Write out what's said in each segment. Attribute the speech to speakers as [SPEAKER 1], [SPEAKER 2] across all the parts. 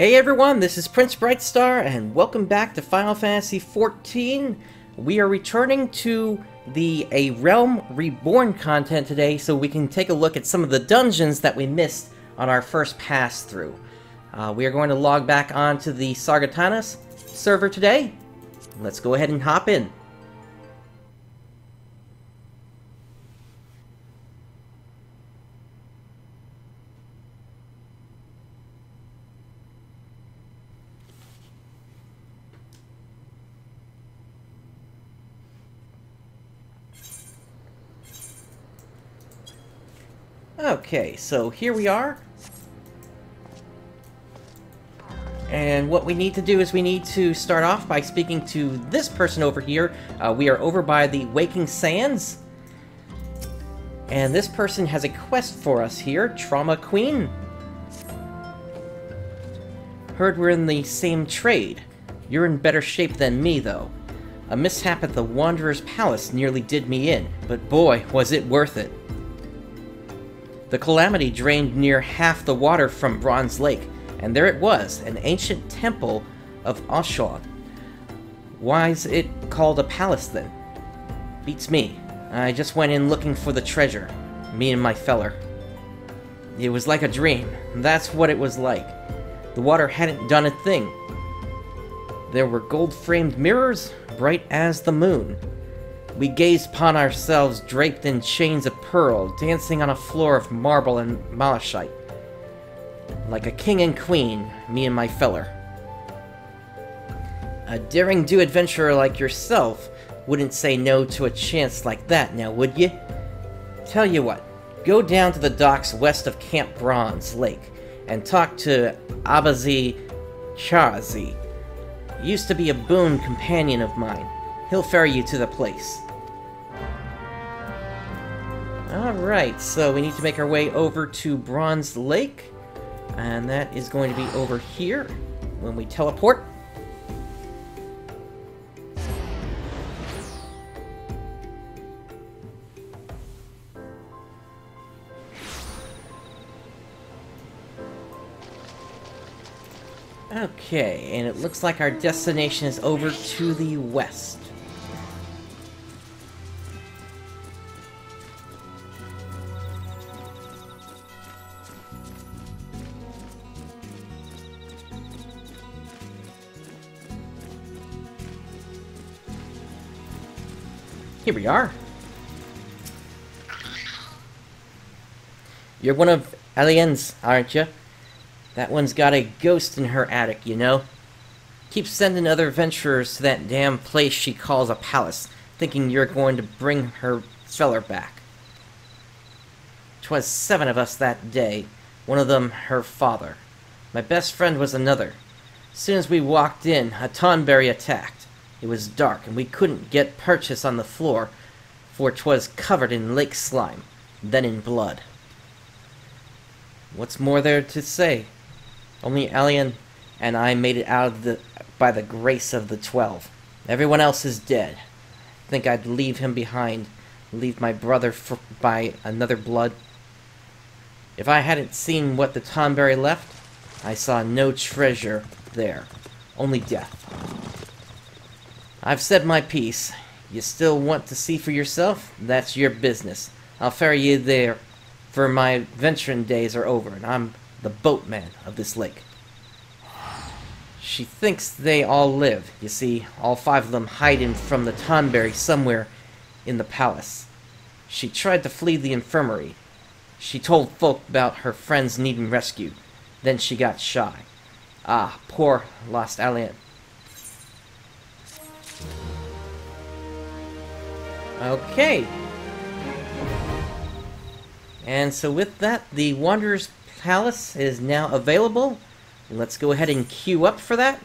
[SPEAKER 1] Hey everyone, this is PrinceBrightstar, and welcome back to Final Fantasy XIV. We are returning to the A Realm Reborn content today so we can take a look at some of the dungeons that we missed on our first pass-through. We are going to log back onto the Sargatanas server today. Let's go ahead and hop in. Okay, so here we are. And what we need to do is we need to start off by speaking to this person over here. We are over by the Waking Sands. And this person has a quest for us here, Trauma Queen. Heard we're in the same trade. You're in better shape than me, though. A mishap at the Wanderer's Palace nearly did me in, but boy, was it worth it. The calamity drained near half the water from Bronze Lake, and there it was, an ancient temple of Oshaw. Why's it called a palace then? Beats me. I just went in looking for the treasure, me and my feller. It was like a dream. That's what it was like. The water hadn't done a thing. There were gold-framed mirrors, bright as the moon. We gazed upon ourselves draped in chains of pearl, dancing on a floor of marble and malachite. Like a king and queen, me and my feller. A daring-do adventurer like yourself wouldn't say no to a chance like that, now would ye? Tell you what, go down to the docks west of Camp Bronze Lake and talk to Abazi Charazi. Used to be a boon companion of mine. He'll ferry you to the place. Alright, so we need to make our way over to Bronze Lake. And that is going to be over here when we teleport. Okay, and it looks like our destination is over to the west. Here we are. You're one of Alien's, aren't you? That one's got a ghost in her attic, you know? Keeps sending other adventurers to that damn place she calls a palace, thinking you're going to bring her feller back. 'Twas 7 of us that day, one of them her father. My best friend was another. Soon as we walked in, a Tonberry attacked. It was dark, and we couldn't get purchase on the floor, for 'twas covered in lake slime, then in blood. What's more there to say? Only Alien and I made it out of by the grace of the 12. Everyone else is dead. Think I'd leave him behind, leave my brother by another blood? If I hadn't seen what the Tonberry left, I saw no treasure there, only death. I've said my piece. You still want to see for yourself? That's your business. I'll ferry you there, for my venturing days are over, and I'm the boatman of this lake. She thinks they all live. You see, all 5 of them hiding from the Tonberry somewhere in the palace. She tried to flee the infirmary. She told folk about her friends needing rescue. Then she got shy. Ah, poor lost Alien. Okay. And so with that, the Wanderer's Palace is now available. Let's go ahead and queue up for that.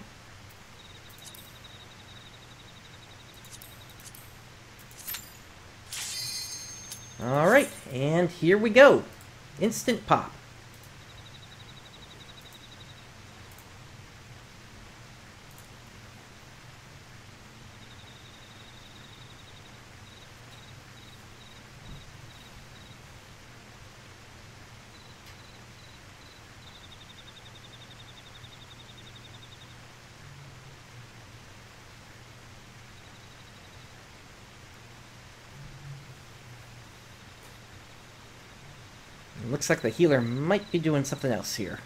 [SPEAKER 1] Alright, and here we go. Instant pop. Looks like the healer might be doing something else here.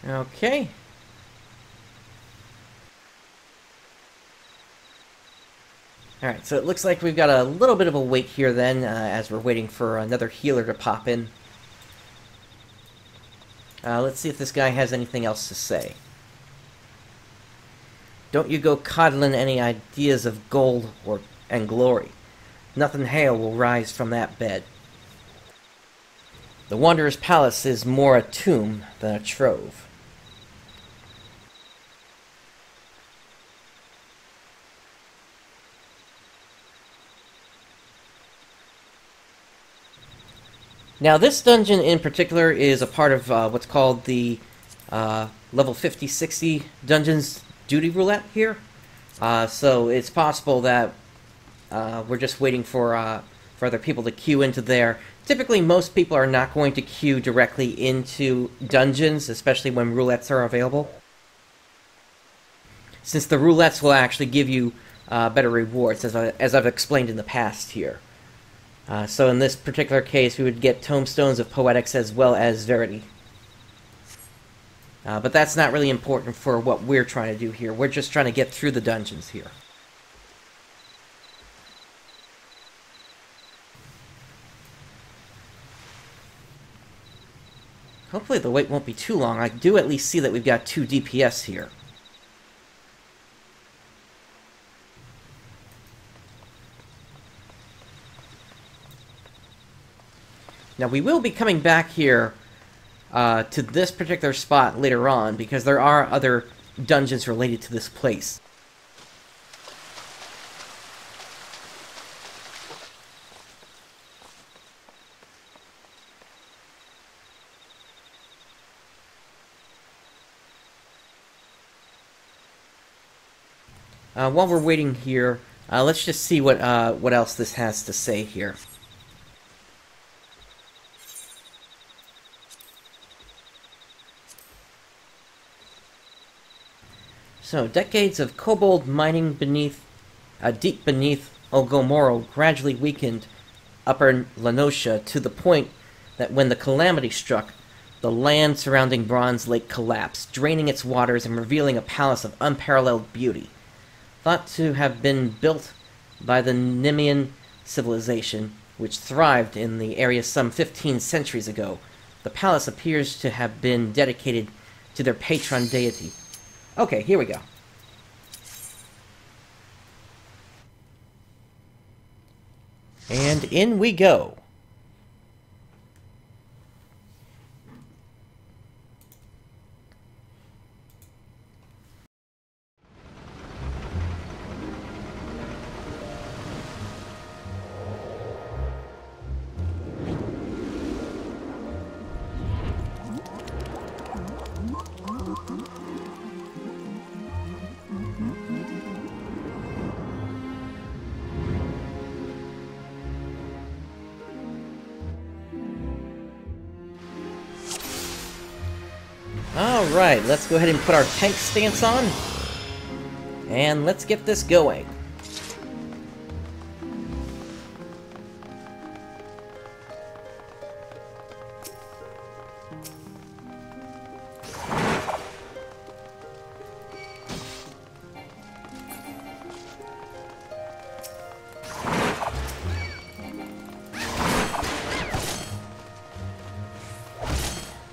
[SPEAKER 1] Okay. Alright, so it looks like we've got a little bit of a wait here then, as we're waiting for another healer to pop in. Let's see if this guy has anything else to say. Don't you go coddling any ideas of gold and glory. Nothing hale will rise from that bed. The Wanderer's Palace is more a tomb than a trove. Now, this dungeon in particular is a part of what's called the level 50-60 dungeons duty roulette here. So it's possible that we're just waiting for other people to queue into there. Typically, most people are not going to queue directly into dungeons, especially when roulettes are available, since the roulettes will actually give you better rewards, as I've explained in the past here. So in this particular case, we would get Tomestones of Poetics as well as Verity. But that's not really important for what we're trying to do here. We're just trying to get through the dungeons here. Hopefully the wait won't be too long. I do at least see that we've got 2 DPS here. Now, we will be coming back here to this particular spot later on, because there are other dungeons related to this place. While we're waiting here, let's just see what else this has to say here. So, decades of kobold mining deep beneath Ogomoro gradually weakened Upper Lenosha to the point that when the calamity struck, the land surrounding Bronze Lake collapsed, draining its waters and revealing a palace of unparalleled beauty. Thought to have been built by the Nemean civilization, which thrived in the area some 15 centuries ago, the palace appears to have been dedicated to their patron deity. Okay, here we go. And in we go. Alright, let's go ahead and put our tank stance on, and let's get this going.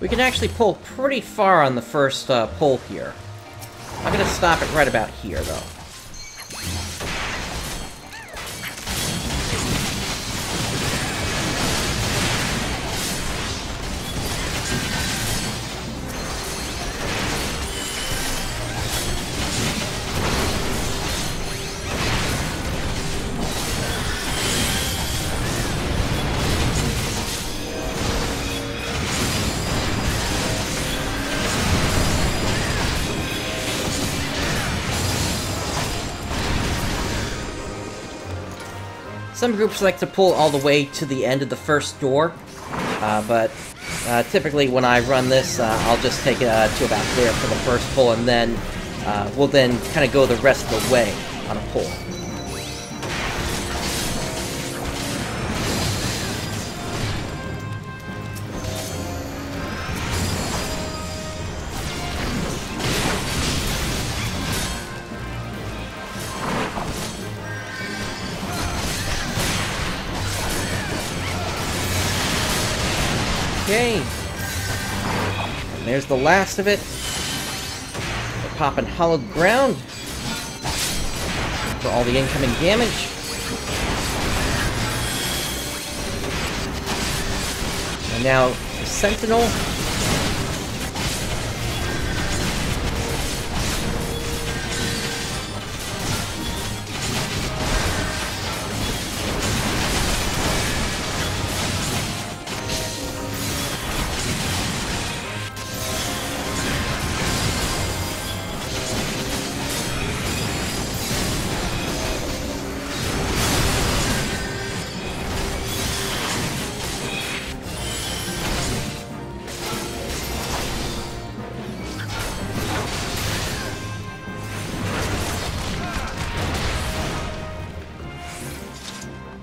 [SPEAKER 1] We can actually pull pretty far on the first pull here. I'm going to stop it right about here, though. Some groups like to pull all the way to the end of the first door, but Typically, when I run this, I'll just take it to about there for the first pull, and then we'll then kind of go the rest of the way on a pull. Okay, and there's the last of it. We're popping hollowed ground for all the incoming damage. And now the Sentinel.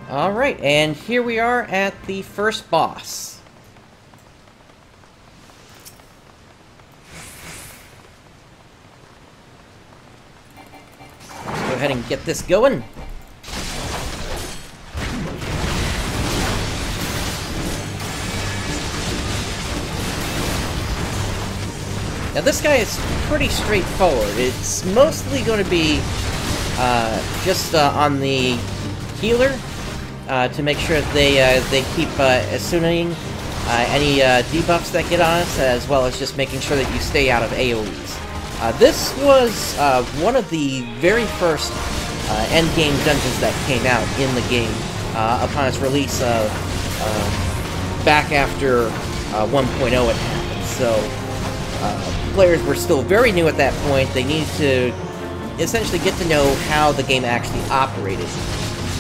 [SPEAKER 1] Alright, and here we are at the first boss. Let's go ahead and get this going. Now this guy is pretty straightforward. It's mostly going to be just on the healer. To make sure they keep assuming any debuffs that get on us, as well as just making sure that you stay out of AoEs. This was one of the very first endgame dungeons that came out in the game upon its release back after 1.0 had happened. So players were still very new at that point. They needed to essentially get to know how the game actually operated.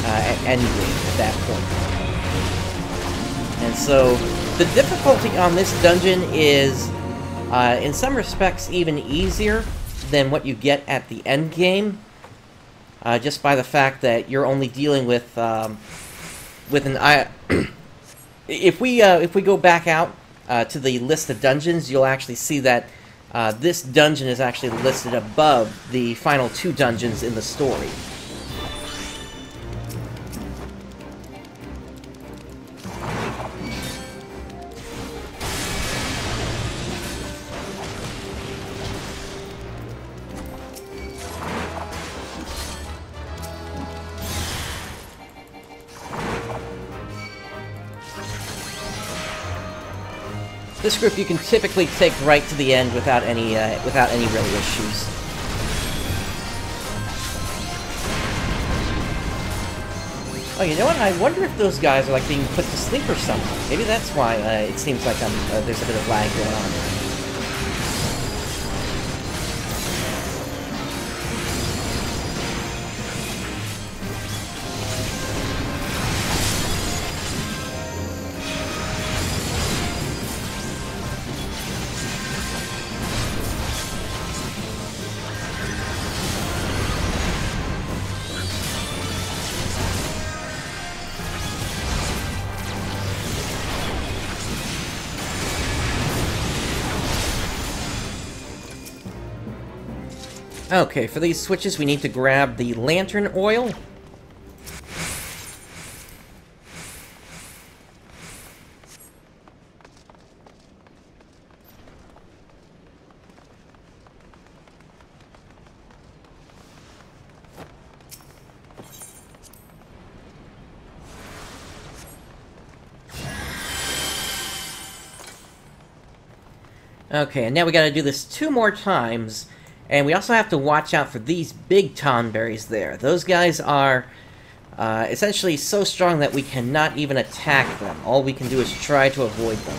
[SPEAKER 1] At endgame at that point. And so, the difficulty on this dungeon is, in some respects, even easier than what you get at the endgame, just by the fact that you're only dealing with an if we go back out to the list of dungeons, you'll actually see that this dungeon is actually listed above the final 2 dungeons in the story. This group you can typically take right to the end without any real issues. Oh, you know what? I wonder if those guys are like being put to sleep or something. Maybe that's why it seems like there's a bit of lag going on. Okay, for these switches we need to grab the lantern oil. Okay, and now we gotta do this 2 more times. And we also have to watch out for these big tonberries there. Those guys are essentially so strong that we cannot even attack them. All we can do is try to avoid them.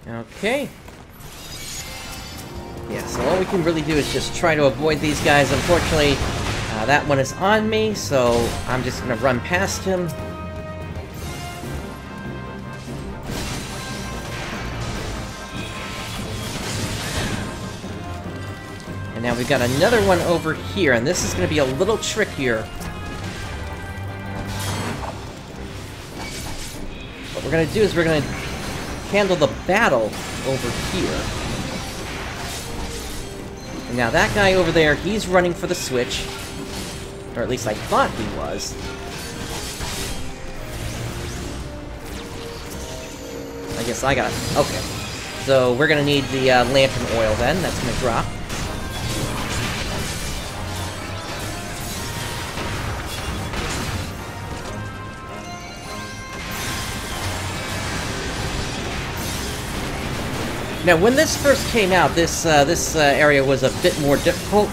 [SPEAKER 1] Okay. Yeah, so all we can really do is just try to avoid these guys. Unfortunately, that one is on me, so I'm just gonna run past him. And now we've got another one over here, and this is gonna be a little trickier. What we're gonna do is we're gonna handle the battle over here. And now that guy over there, he's running for the switch. Or at least I thought he was. I guess I got it. Okay. So we're gonna need the lantern oil then. That's gonna drop. Now, when this first came out, this area was a bit more difficult,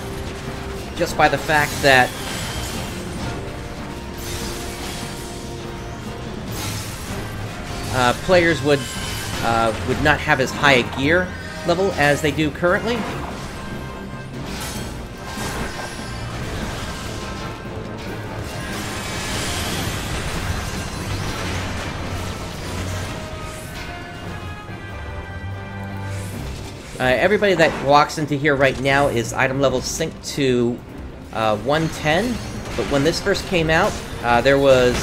[SPEAKER 1] just by the fact that players would not have as high a gear level as they do currently. Everybody that walks into here right now is item level synced to 110, but when this first came out, there was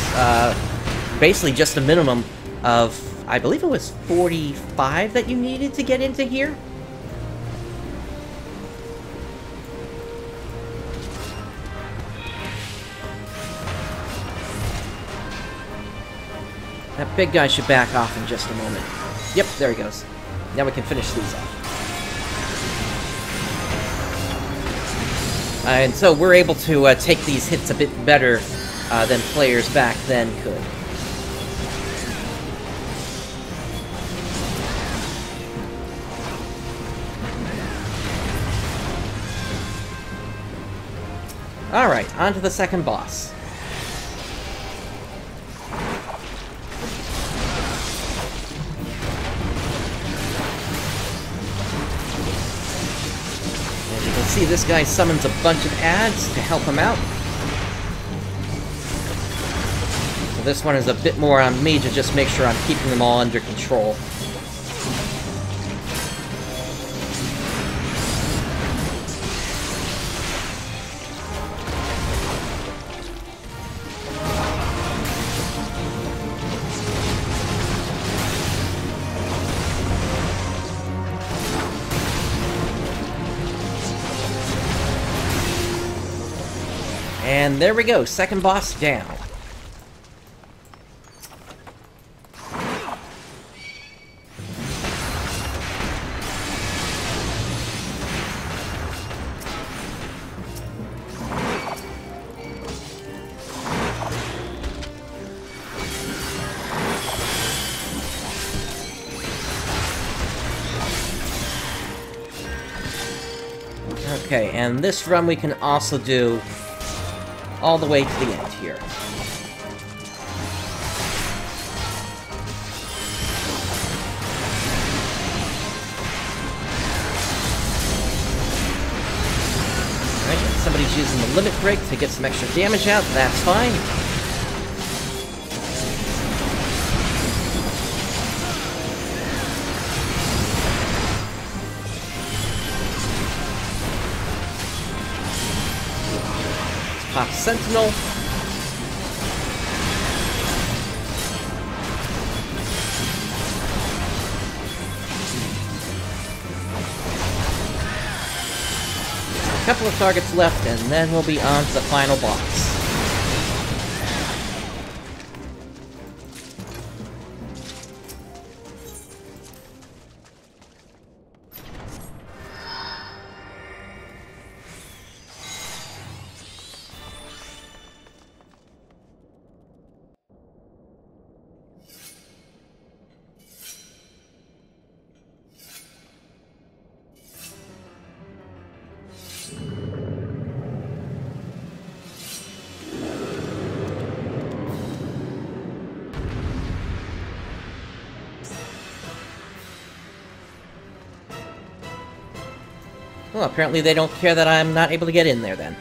[SPEAKER 1] basically just a minimum of, I believe it was 45 that you needed to get into here. That big guy should back off in just a moment. Yep, there he goes. Now we can finish these off. And so we're able to take these hits a bit better than players back then could. Alright, on to the second boss. See, this guy summons a bunch of ads to help him out. So this one is a bit more on me to just make sure I'm keeping them all under control. And there we go, second boss down. Okay, and this run we can also do all the way to the end here. Alright, and somebody's using the limit break to get some extra damage out, that's fine. Pop Sentinel. A couple of targets left, and then we'll be on to the final boss. Well, apparently they don't care that I'm not able to get in there, then.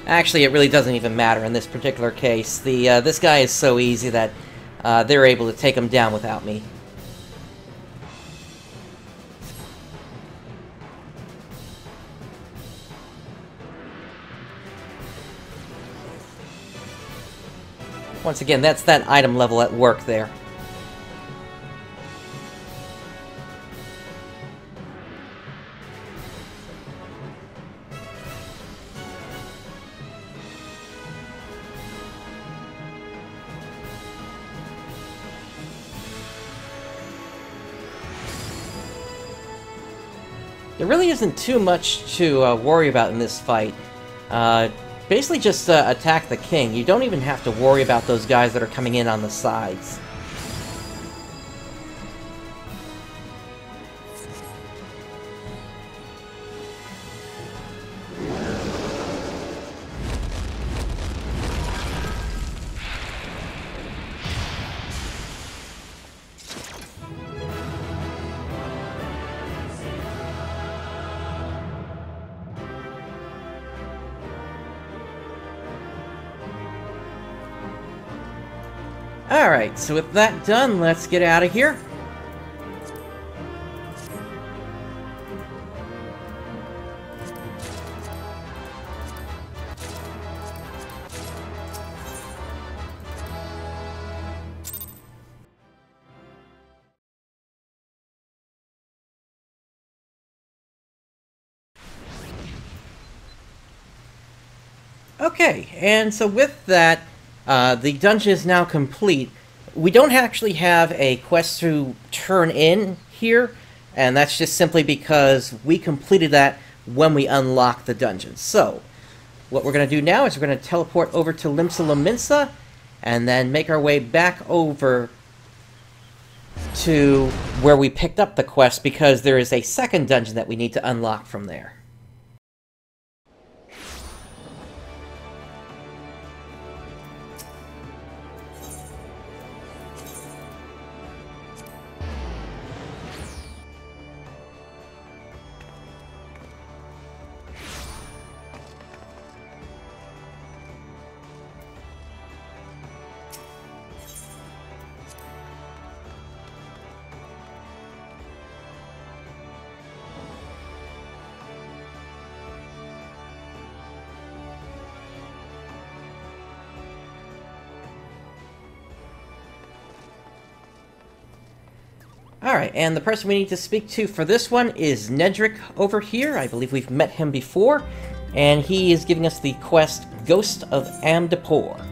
[SPEAKER 1] Actually, it really doesn't even matter in this particular case. This guy is so easy that they're able to take him down without me. Once again, that's that item level at work there. There really isn't too much to worry about in this fight. Basically just attack the king. You don't even have to worry about those guys that are coming in on the sides. Alright, so with that done, let's get out of here. Okay, and so with that, the dungeon is now complete. We don't actually have a quest to turn in here, and that's just simply because we completed that when we unlocked the dungeon. So, what we're going to do now is we're going to teleport over to Limsa Lominsa, and then make our way back over to where we picked up the quest, because there is a second dungeon that we need to unlock from there. Alright, and the person we need to speak to for this one is Nedrick over here. I believe we've met him before, and he is giving us the quest Ghost of Amdapor.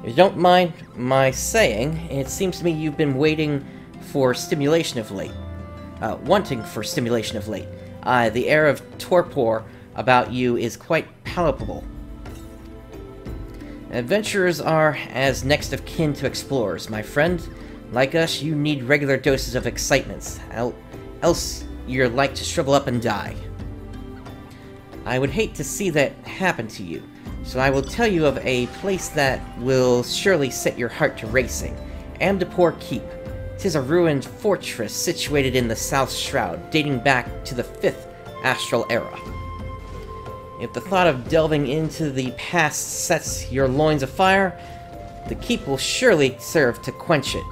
[SPEAKER 1] If you don't mind my saying, it seems to me you've been waiting for stimulation of late. Wanting for stimulation of late. The air of torpor about you is quite palpable. Adventurers are as next of kin to explorers, my friend. Like us, you need regular doses of excitement, else you're like to shrivel up and die. I would hate to see that happen to you, so I will tell you of a place that will surely set your heart to racing. Amdapor Keep. 'Tis a ruined fortress situated in the South Shroud, dating back to the 5th Astral Era. If the thought of delving into the past sets your loins afire, the keep will surely serve to quench it.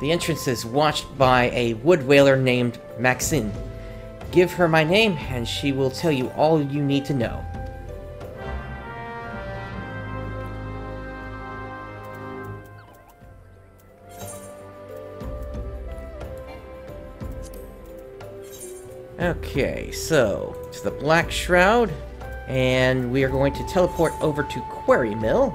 [SPEAKER 1] The entrance is watched by a wood whaler named Maxine. Give her my name, and she will tell you all you need to know. Okay, so, to the Black Shroud, and we are going to teleport over to Quarry Mill.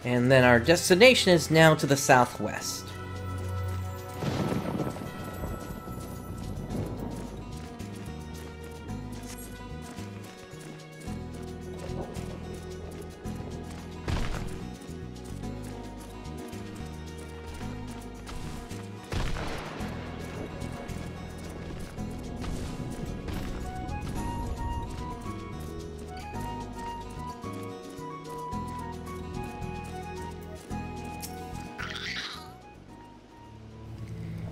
[SPEAKER 1] And then our destination is now to the southwest.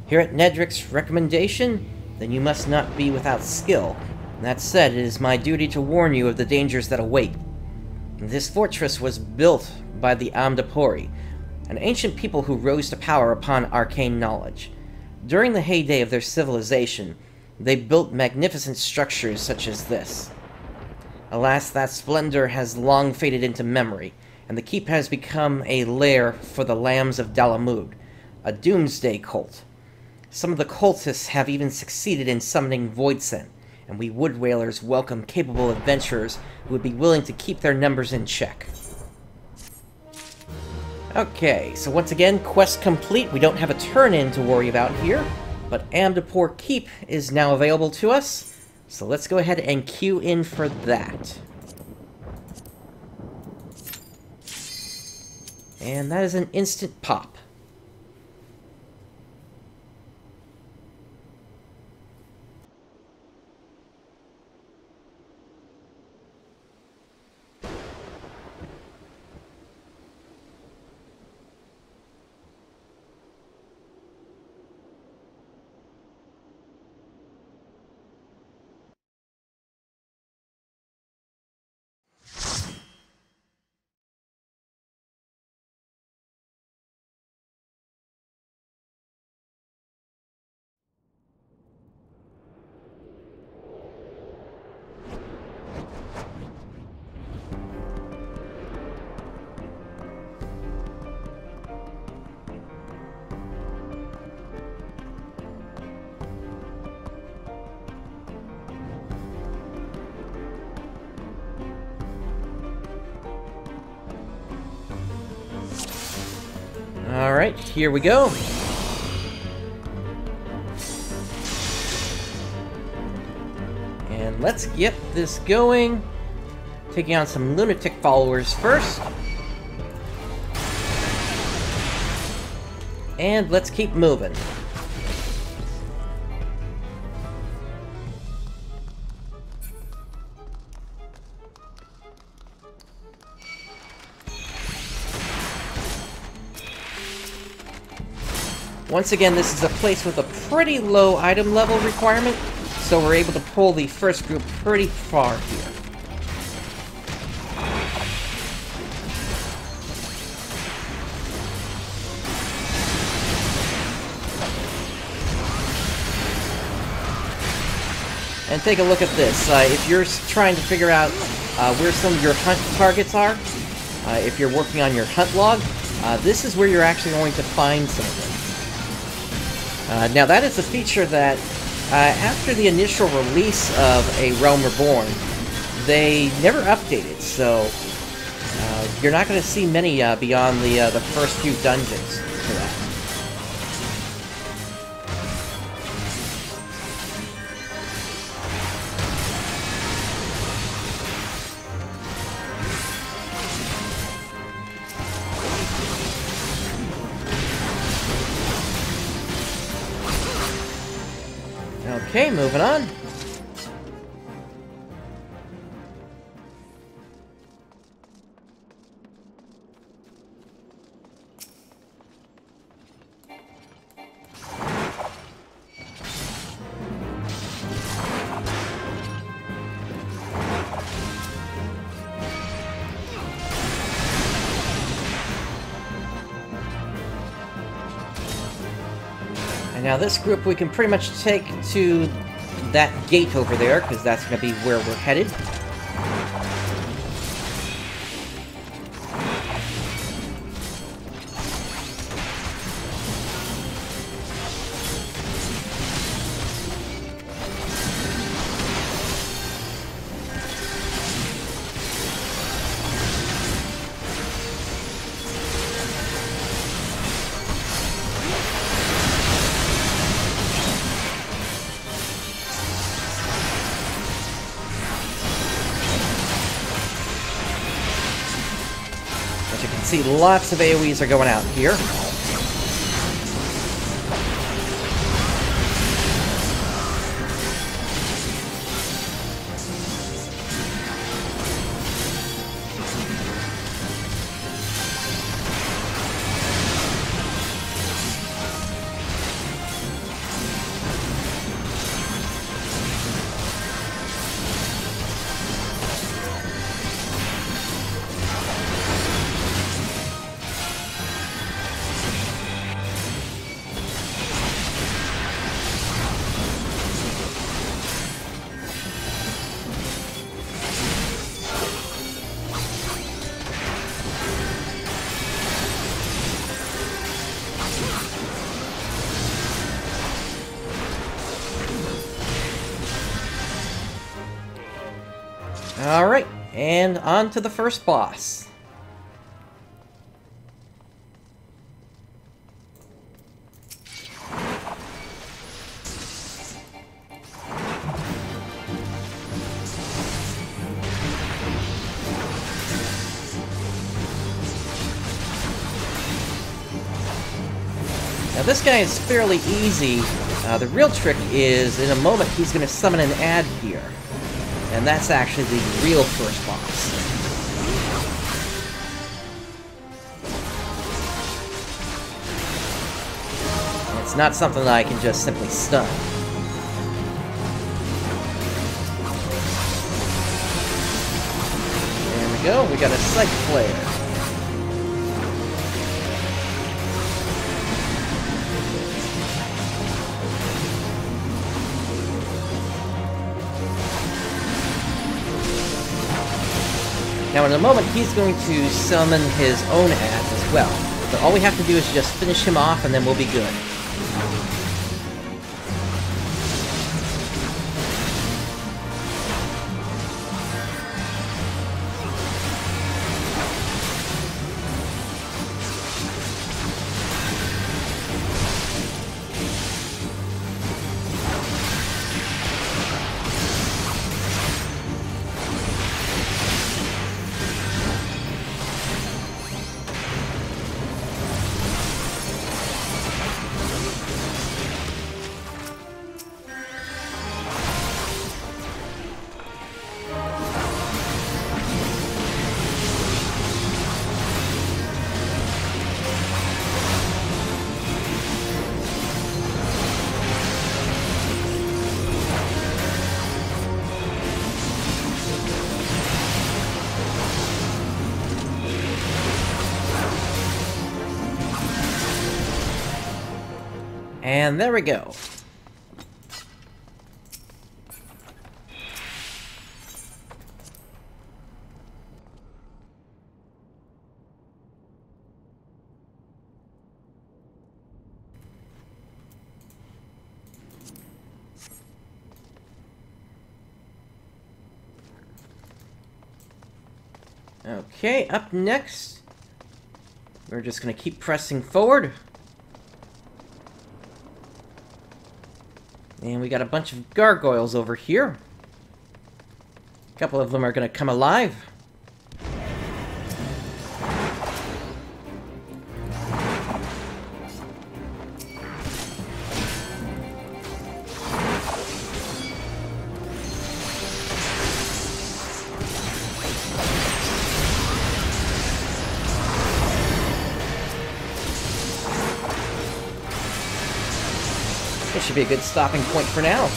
[SPEAKER 1] Here at Nedric's recommendation, then you must not be without skill. That said, it is my duty to warn you of the dangers that await. This fortress was built by the Amdapori, an ancient people who rose to power upon arcane knowledge. During the heyday of their civilization, they built magnificent structures such as this. Alas, that splendor has long faded into memory, and the keep has become a lair for the Lambs of Dalamud, a doomsday cult. Some of the cultists have even succeeded in summoning Voidsent, and we Wood Whalers welcome capable adventurers who would be willing to keep their numbers in check. Okay, so once again, quest complete. We don't have a turn-in to worry about here, but Amdapor Keep is now available to us. So let's go ahead and queue in for that. And that is an instant pop. Alright, here we go. And let's get this going. Taking on some lunatic followers first. And let's keep moving. Once again, this is a place with a pretty low item level requirement, so we're able to pull the first group pretty far here. And take a look at this. If you're trying to figure out where some of your hunt targets are, if you're working on your hunt log, this is where you're actually going to find some of them. Now that is a feature that, after the initial release of A Realm Reborn, they never updated, so you're not going to see many beyond the first few dungeons for that. Okay, moving on. And now this group we can pretty much take to that gate over there, because that's going to be where we're headed. See, lots of AoEs are going out here. Alright, and on to the first boss. Now this guy is fairly easy. The real trick is, in a moment, he's going to summon an ad here. And that's actually the real first boss. And it's not something that I can just simply stun. There we go, we got a Psych Flare. Now in a moment, he's going to summon his own ads as well. But all we have to do is just finish him off and then we'll be good. And there we go. Okay, up next, we're just going to keep pressing forward. And we got a bunch of gargoyles over here. A couple of them are going to come alive. This should be a good stopping point for now.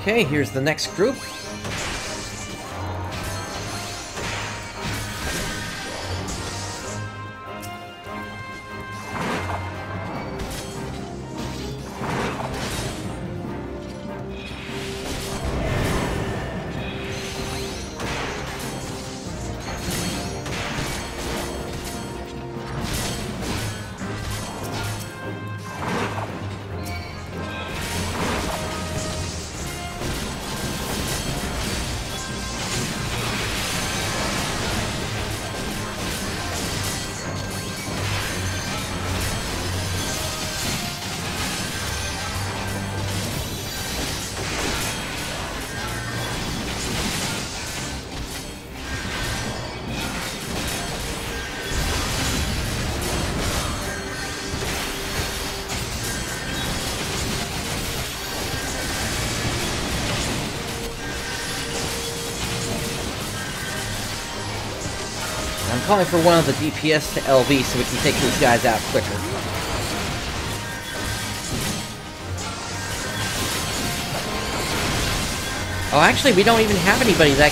[SPEAKER 1] Okay, here's the next group. calling for one of the DPS to LB so we can take these guys out quicker. Oh, actually, we don't even have anybody that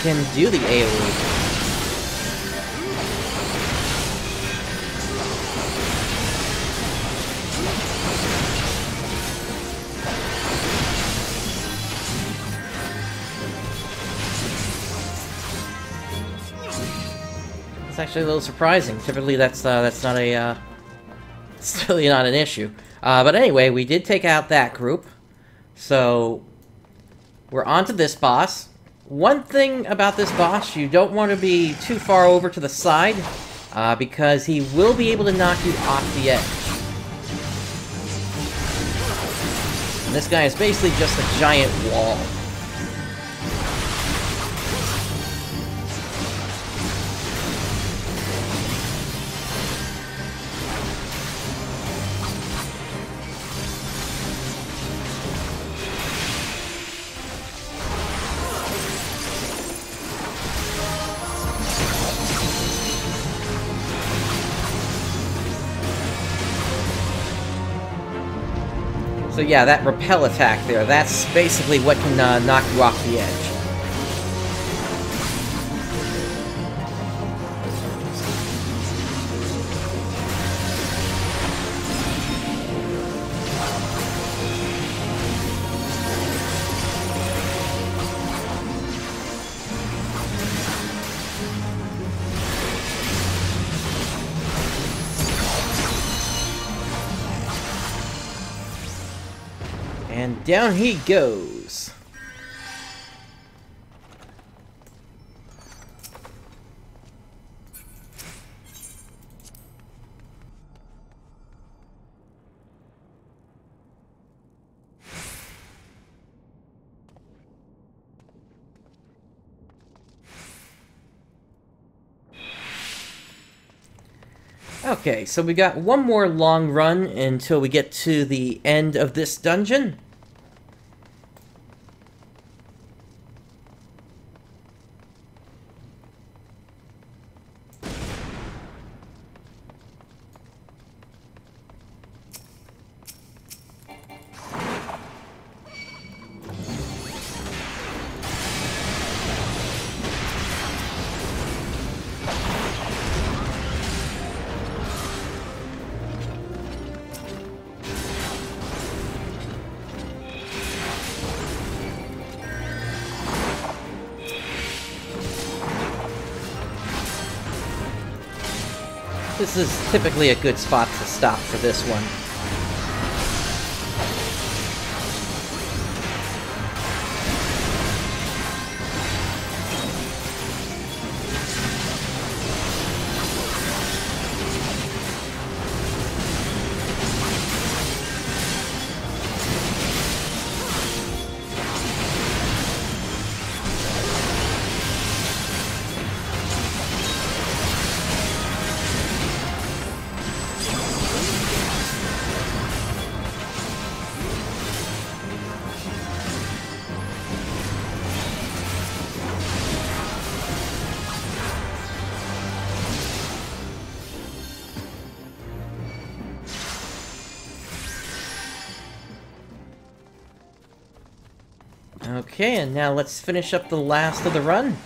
[SPEAKER 1] can do the AoE. It's actually a little surprising. Typically, that's not a it's really not an issue. But anyway, we did take out that group, so we're on to this boss. One thing about this boss, you don't want to be too far over to the side, because he will be able to knock you off the edge. And this guy is basically just a giant wall. So yeah, that repel attack there, that's basically what can knock you off the edge. And down he goes. Okay, so we got one more long run until we get to the end of this dungeon. This is typically a good spot to stop for this one. Okay, and now let's finish up the last of the run.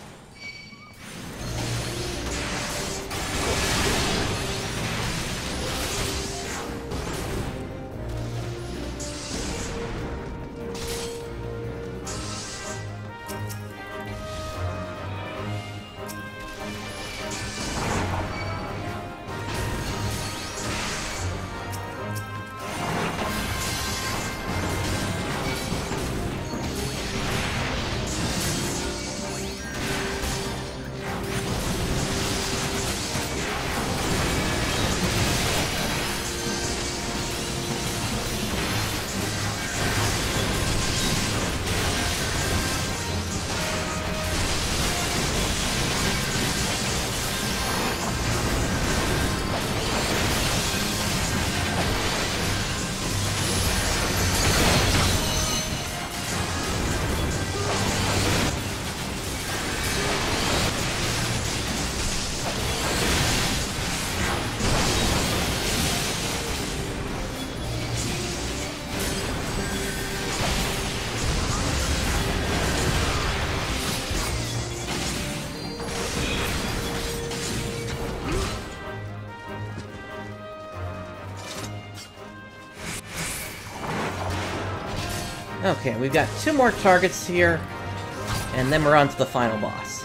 [SPEAKER 1] Okay, we've got 2 more targets here, and then we're on to the final boss.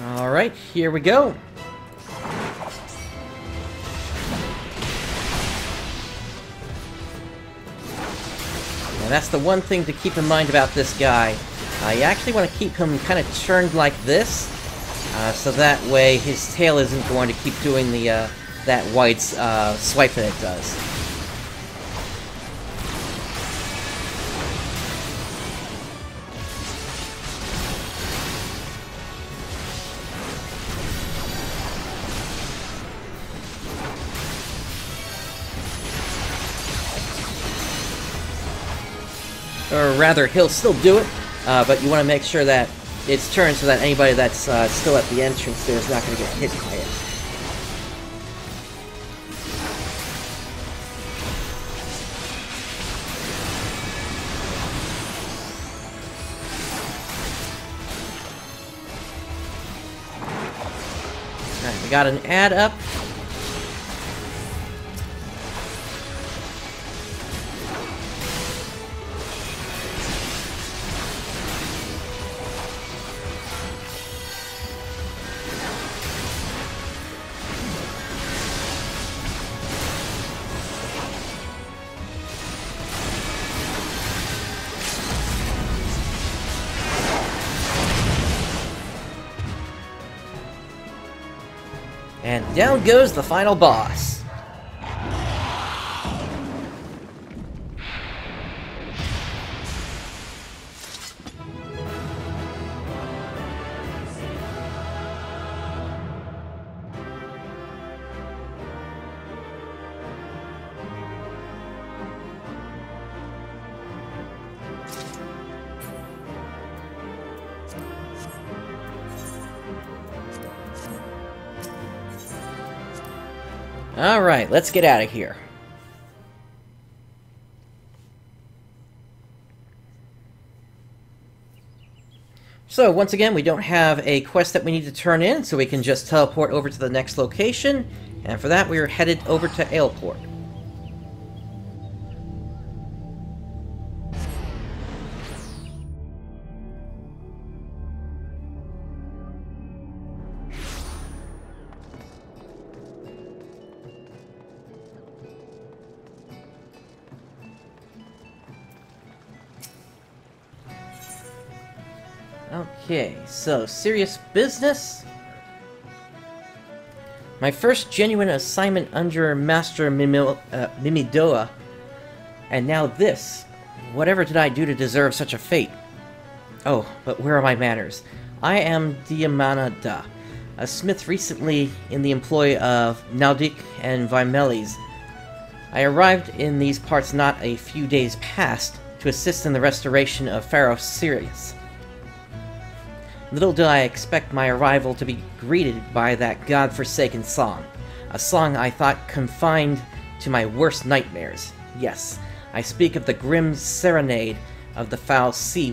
[SPEAKER 1] Alright, here we go. Now that's the one thing to keep in mind about this guy. You actually want to keep him kind of turned like this, so that way his tail isn't going to keep doing the that white swipe that it does. Or rather, he'll still do it, but you want to make sure that it's turned so that anybody that's still at the entrance there is not going to get hit by it. Alright, we got an ad up. And down goes the final boss. Alright, let's get out of here. So, once again, we don't have a quest that we need to turn in, so we can just teleport over to the next location, and for that we are headed over to Aleport. Okay, so serious business. My first genuine assignment under Master Mimidoa, and now this. Whatever did I do to deserve such a fate? Oh, but where are my manners? I am Diamanada, a smith recently in the employ of Naudik and Vimeles. I arrived in these parts not a few days past to assist in the restoration of Pharos Sirius. Little did I expect my arrival to be greeted by that god-forsaken song. A song I thought confined to my worst nightmares. Yes, I speak of the grim serenade of the foul sea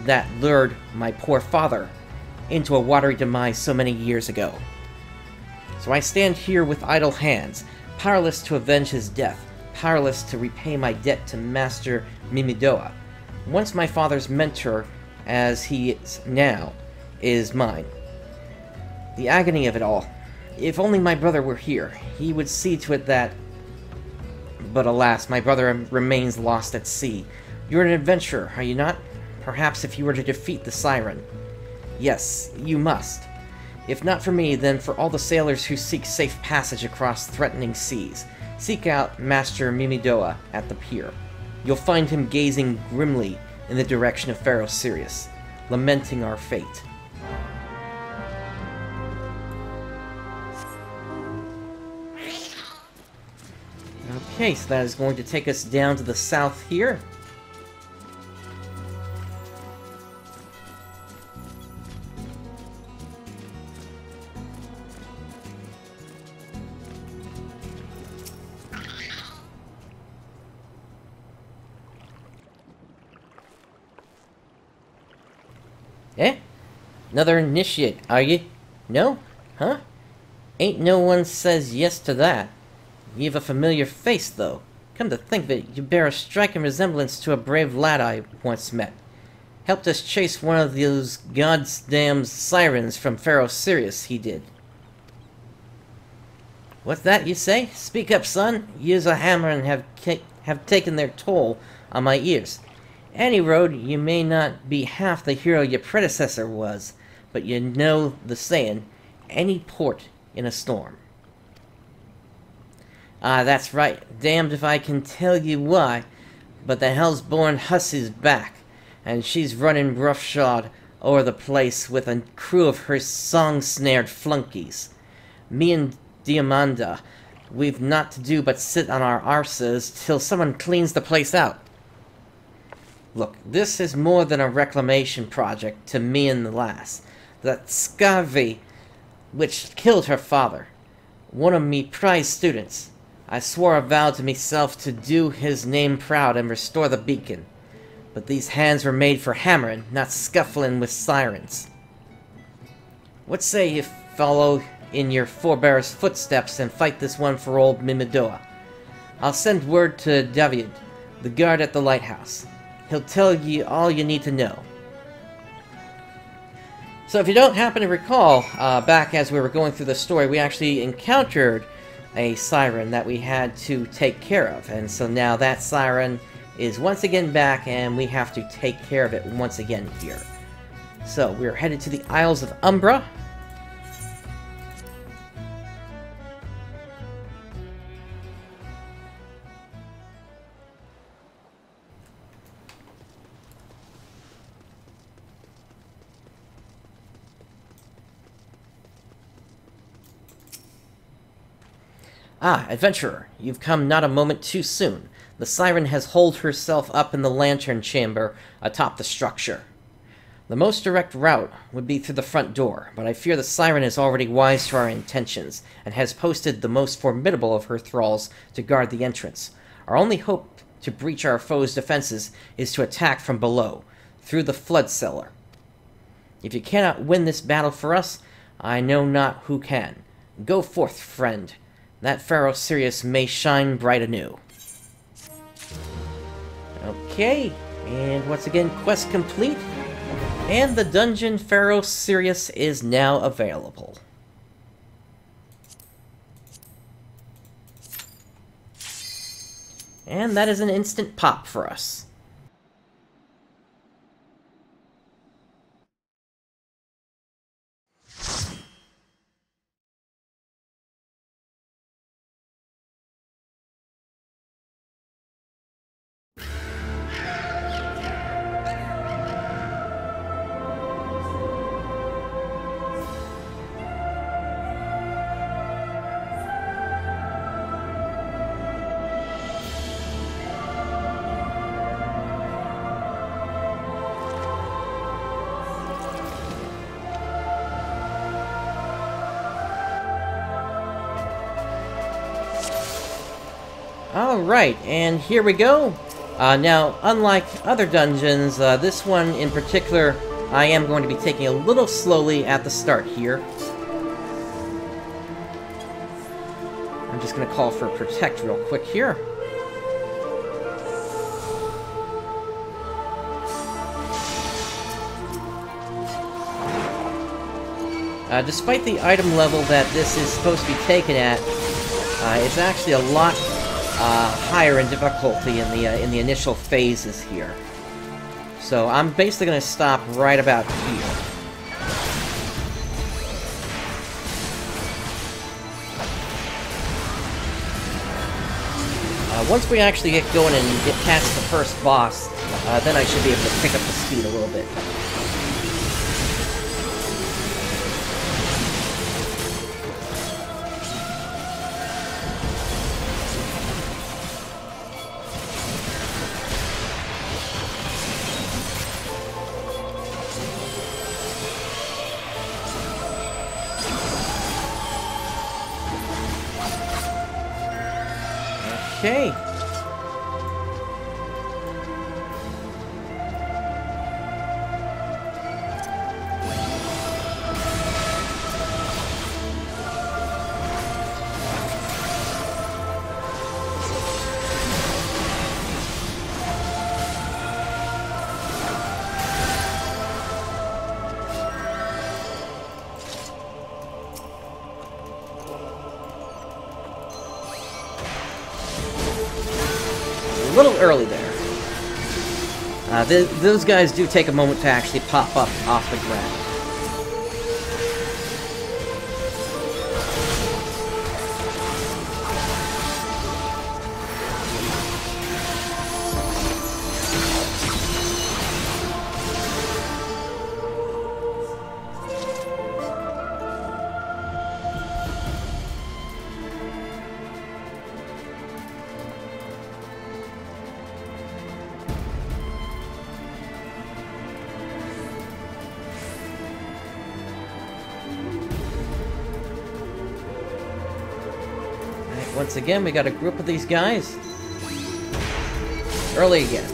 [SPEAKER 1] that lured my poor father into a watery demise so many years ago. So I stand here with idle hands, powerless to avenge his death, powerless to repay my debt to Master Mimidoa. Once my father's mentor, as he is now, is mine. The agony of it all. If only my brother were here, he would see to it that... But alas, my brother remains lost at sea. You're an adventurer, are you not? Perhaps if you were to defeat the Siren. Yes, you must. If not for me, then for all the sailors who seek safe passage across threatening seas. seek out Master Mimidoa at the pier. You'll find him gazing grimly in the direction of Pharos Sirius, lamenting our fate. Okay, so that is going to take us down to the south here. Eh? Another initiate, are you? No? Huh? Ain't no one says yes to that. You have a familiar face, though. Come to think of it, you bear a striking resemblance to a brave lad I once met. Helped us chase one of those goddamn sirens from Pharos Sirius, he did. What's that you say? Speak up, son. Use a hammer and have taken their toll on my ears. Any road, you may not be half the hero your predecessor was, but you know the saying, any port in a storm. Ah, that's right. Damned if I can tell you why, but the Hellsborn hussy's back, and she's running roughshod o'er the place with a crew of her song-snared flunkies. Me and Diamanda, we've not to do but sit on our arses till someone cleans the place out. Look, this is more than a reclamation project to me and the lass. That scurvy which killed her father, one of me prize students. I swore a vow to myself to do his name proud and restore the beacon. But these hands were made for hammering, not scuffling with sirens. What say you follow in your forebear's footsteps and fight this one for old Mimidoa? I'll send word to David, the guard at the lighthouse. He'll tell you all you need to know. So if you don't happen to recall, back as we were going through the story, we actually encountered a siren that we had to take care of. And so now that siren is once again back, and we have to take care of it once again here. So we're headed to the Isles of Umbra. Ah, adventurer, you've come not a moment too soon. The siren has holed herself up in the lantern chamber atop the structure. The most direct route would be through the front door, but I fear the siren is already wise to our intentions, and has posted the most formidable of her thralls to guard the entrance. Our only hope to breach our foe's defenses is to attack from below, through the flood cellar. If you cannot win this battle for us, I know not who can. Go forth, friend. That Pharos Sirius may shine bright anew. Okay, and once again, quest complete. And the dungeon Pharos Sirius is now available. And that is an instant pop for us. Alright, and here we go. Now, unlike other dungeons, this one in particular, I am going to be taking a little slowly at the start here. I'm just going to call for Protect real quick here. Despite the item level that this is supposed to be taken at, it's actually a lot higher in difficulty in the initial phases here. So I'm basically going to stop right about here. Once we actually get going and get past the first boss, then I should be able to pick up the speed a little bit. Okay. A little early there. Those guys do take a moment to actually pop up off the ground. Once again, we got a group of these guys. Early again.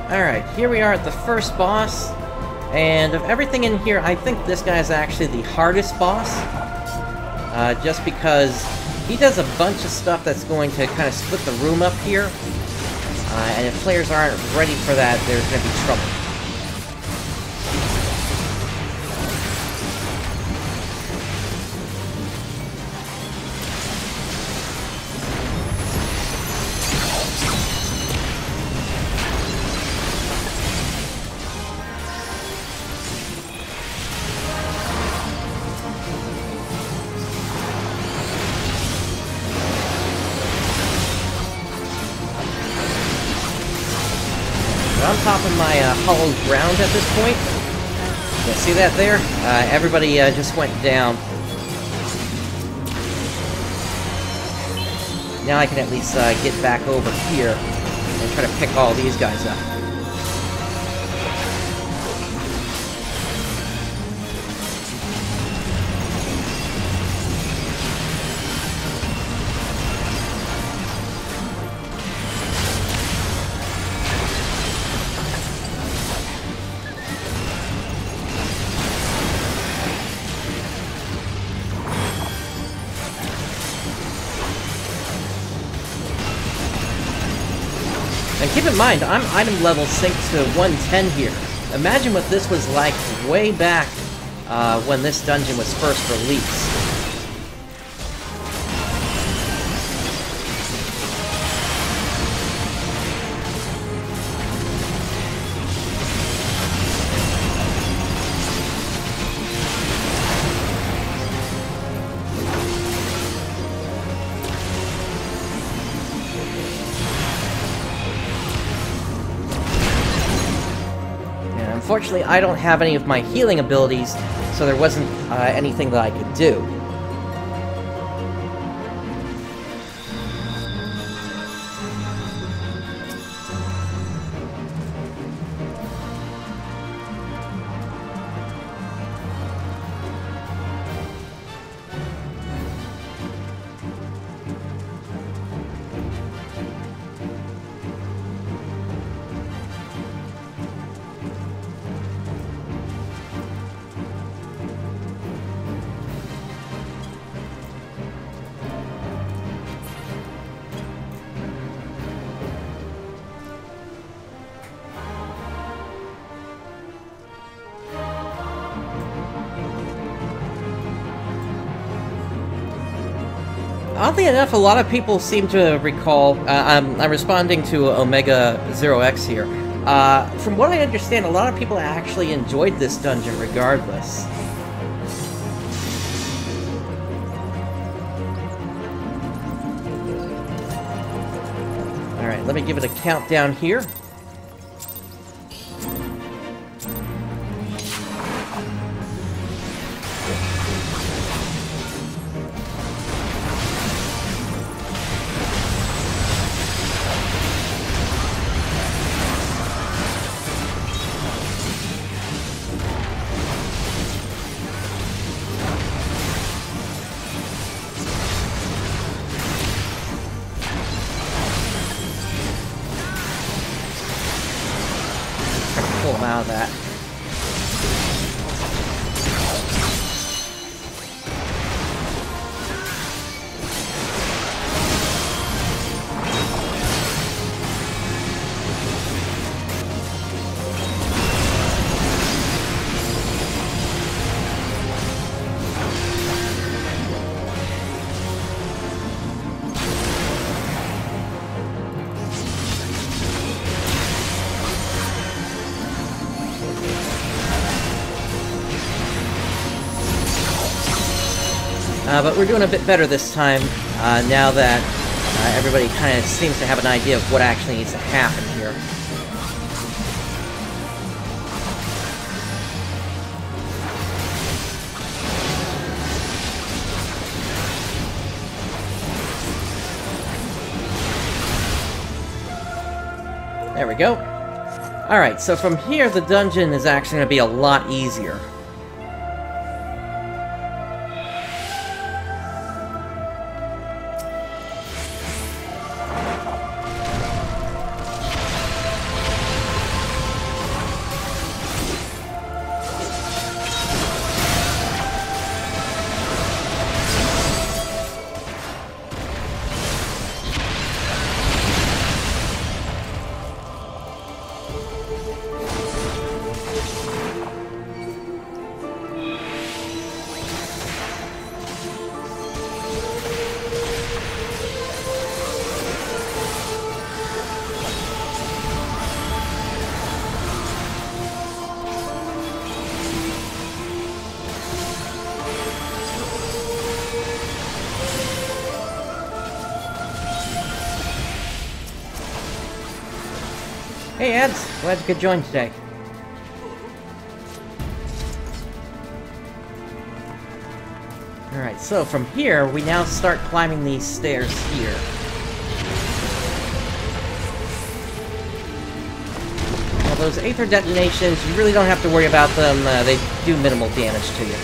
[SPEAKER 1] Alright, here we are at the first boss, and of everything in here, I think this guy is actually the hardest boss, just because he does a bunch of stuff that's going to kind of split the room up here, and if players aren't ready for that, there's going to be trouble. I'm topping my hollow ground at this point. Yeah, see that there? Everybody just went down. Now I can at least get back over here and try to pick all these guys up. And keep in mind, I'm item level synced to 110 here. Imagine what this was like way back when this dungeon was first released. Unfortunately, I don't have any of my healing abilities, so there wasn't anything that I could do. Oddly enough, a lot of people seem to recall... I'm responding to Omega 0X here. From what I understand, a lot of people actually enjoyed this dungeon regardless. Alright, let me give it a countdown here. Pull him out of that. But we're doing a bit better this time, now that everybody kind of seems to have an idea of what actually needs to happen here. There we go. Alright, so from here, the dungeon is actually going to be a lot easier. Hey, Ads. Glad you could join today. Alright, so from here, we now start climbing these stairs here. Now, those Aether detonations, you really don't have to worry about them. They do minimal damage to you.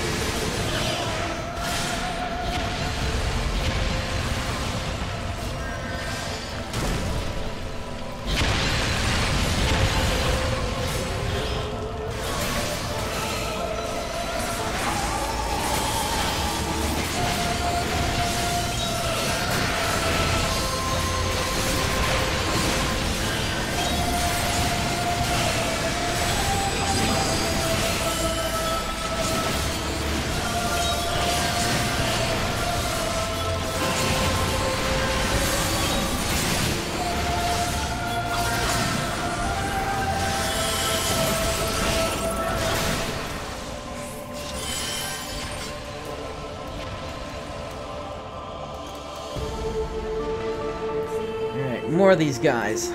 [SPEAKER 1] More of these guys.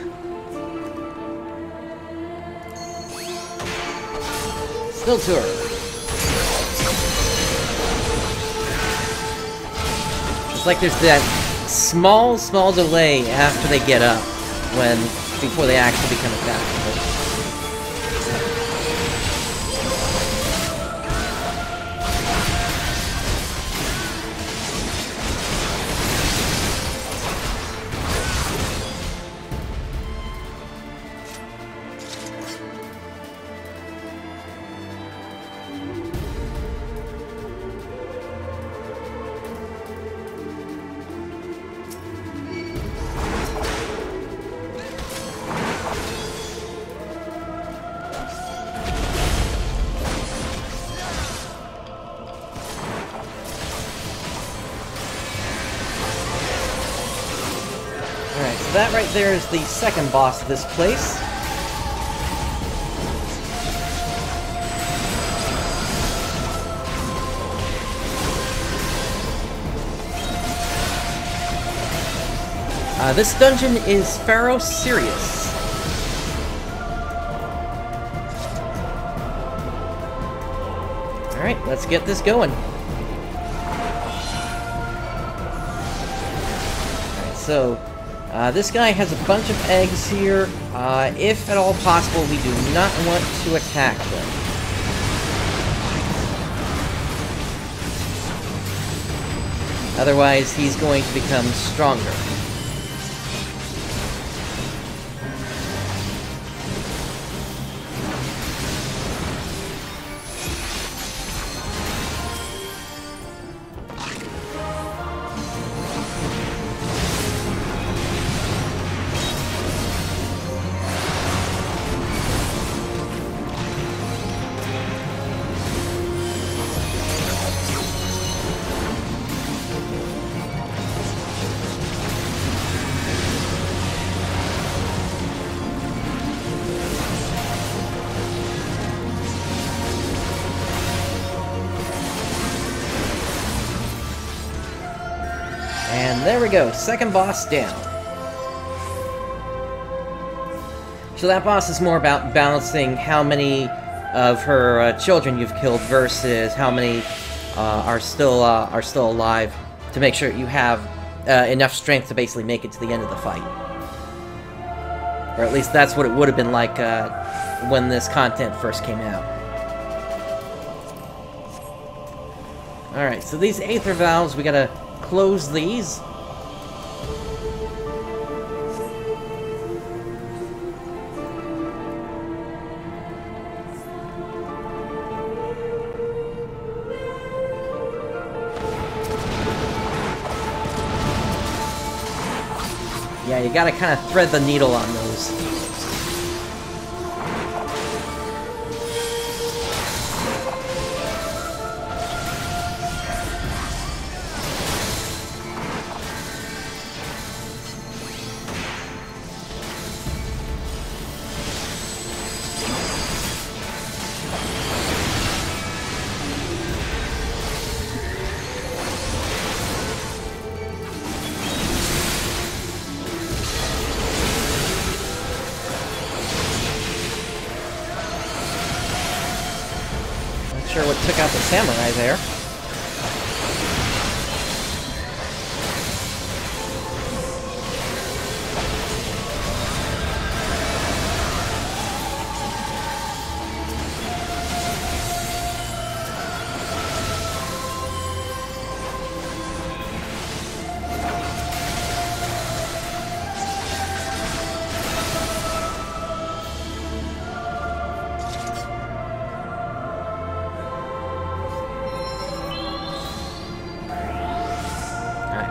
[SPEAKER 1] Still to her. It's like there's that small delay after they get up, before they actually become attackable. that right there is the second boss of this place. This dungeon is Pharos Sirius. Alright, let's get this going. Alright, so, this guy has a bunch of eggs here. If at all possible, we do not want to attack them. Otherwise, he's going to become stronger. And there we go, second boss down. So that boss is more about balancing how many of her children you've killed versus how many are still alive, to make sure you have enough strength to basically make it to the end of the fight. Or at least that's what it would have been like when this content first came out. Alright, so these aether valves, we gotta close these. Yeah, you gotta kind of thread the needle on those. Sure what took out the samurai there.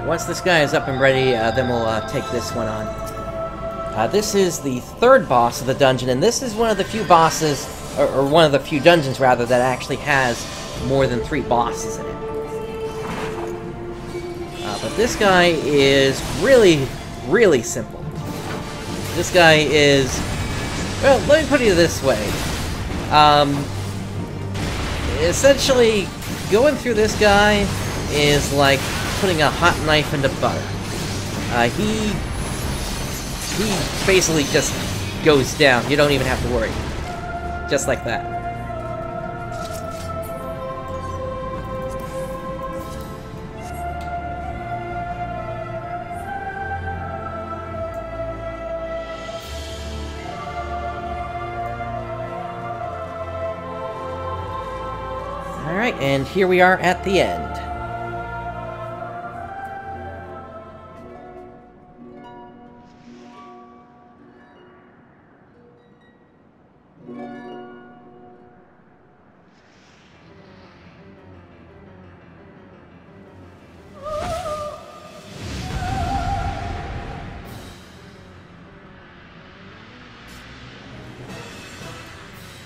[SPEAKER 1] Once this guy is up and ready, then we'll take this one on. This is the third boss of the dungeon, and this is one of the few bosses, or one of the few dungeons, rather, that actually has more than 3 bosses in it. But this guy is really, really simple. This guy is... well, let me put it this way. Essentially, going through this guy is like putting a hot knife into butter. He basically just goes down. You don't even have to worry. Just like that. Alright, and here we are at the end.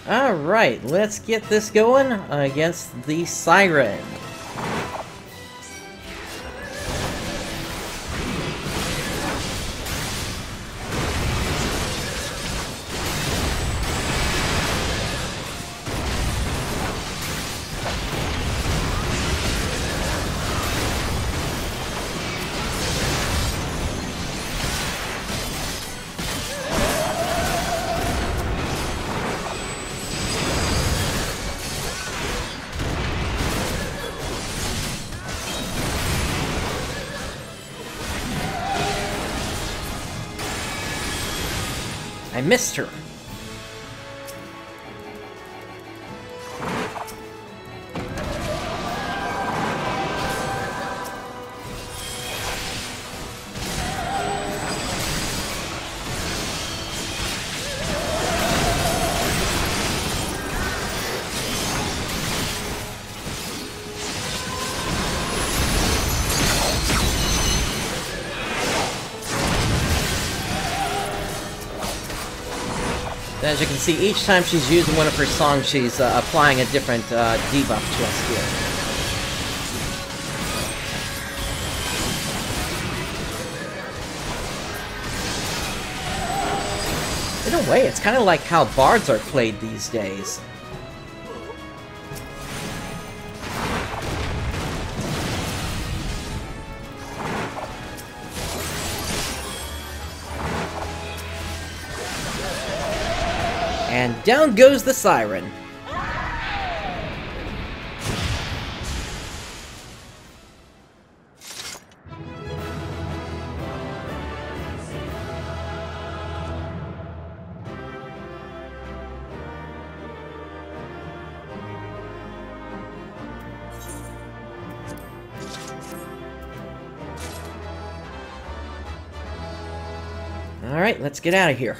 [SPEAKER 1] Alright, let's get this going against the Siren. I missed her. As you can see, each time she's using one of her songs, she's applying a different debuff to us here. In a way, it's kind of like how bards are played these days. And down goes the siren. All right, let's get out of here.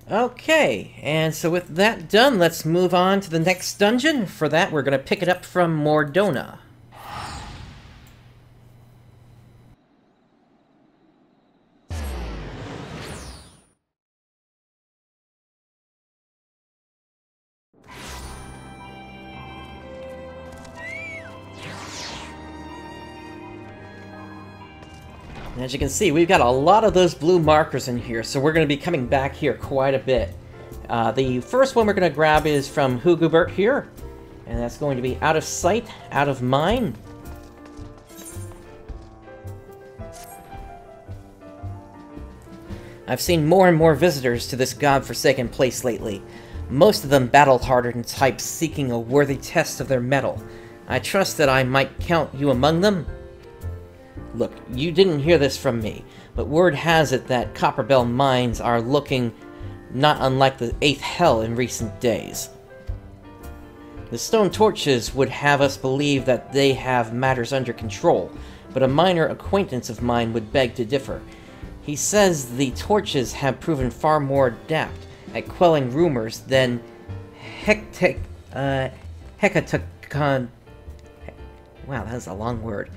[SPEAKER 1] Okay, and so with that done, let's move on to the next dungeon. For that, we're going to pick it up from Mordona. And as you can see, we've got a lot of those blue markers in here, so we're going to be coming back here quite a bit. The first one we're going to grab is from Hugubert here, and that's going to be Out of Sight, Out of Mind. I've seen more and more visitors to this godforsaken place lately. Most of them battle-hardened types seeking a worthy test of their mettle. I trust that I might count you among them. Look, you didn't hear this from me, but word has it that Copperbell Mines are looking not unlike the 8th Hell in recent days. The stone torches would have us believe that they have matters under control, but a minor acquaintance of mine would beg to differ. He says the torches have proven far more adept at quelling rumors than Hekaton... Wow, that's a long word.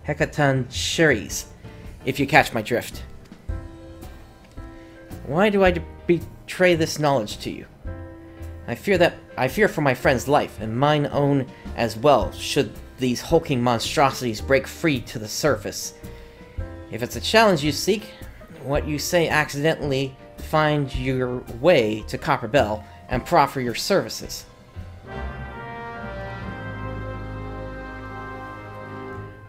[SPEAKER 1] Hekaton Sherries, if you catch my drift. Why do I betray this knowledge to you? I fear for my friend's life, and mine own as well, should these hulking monstrosities break free to the surface. If it's a challenge you seek, what you say accidentally find your way to Copperbell and proffer your services.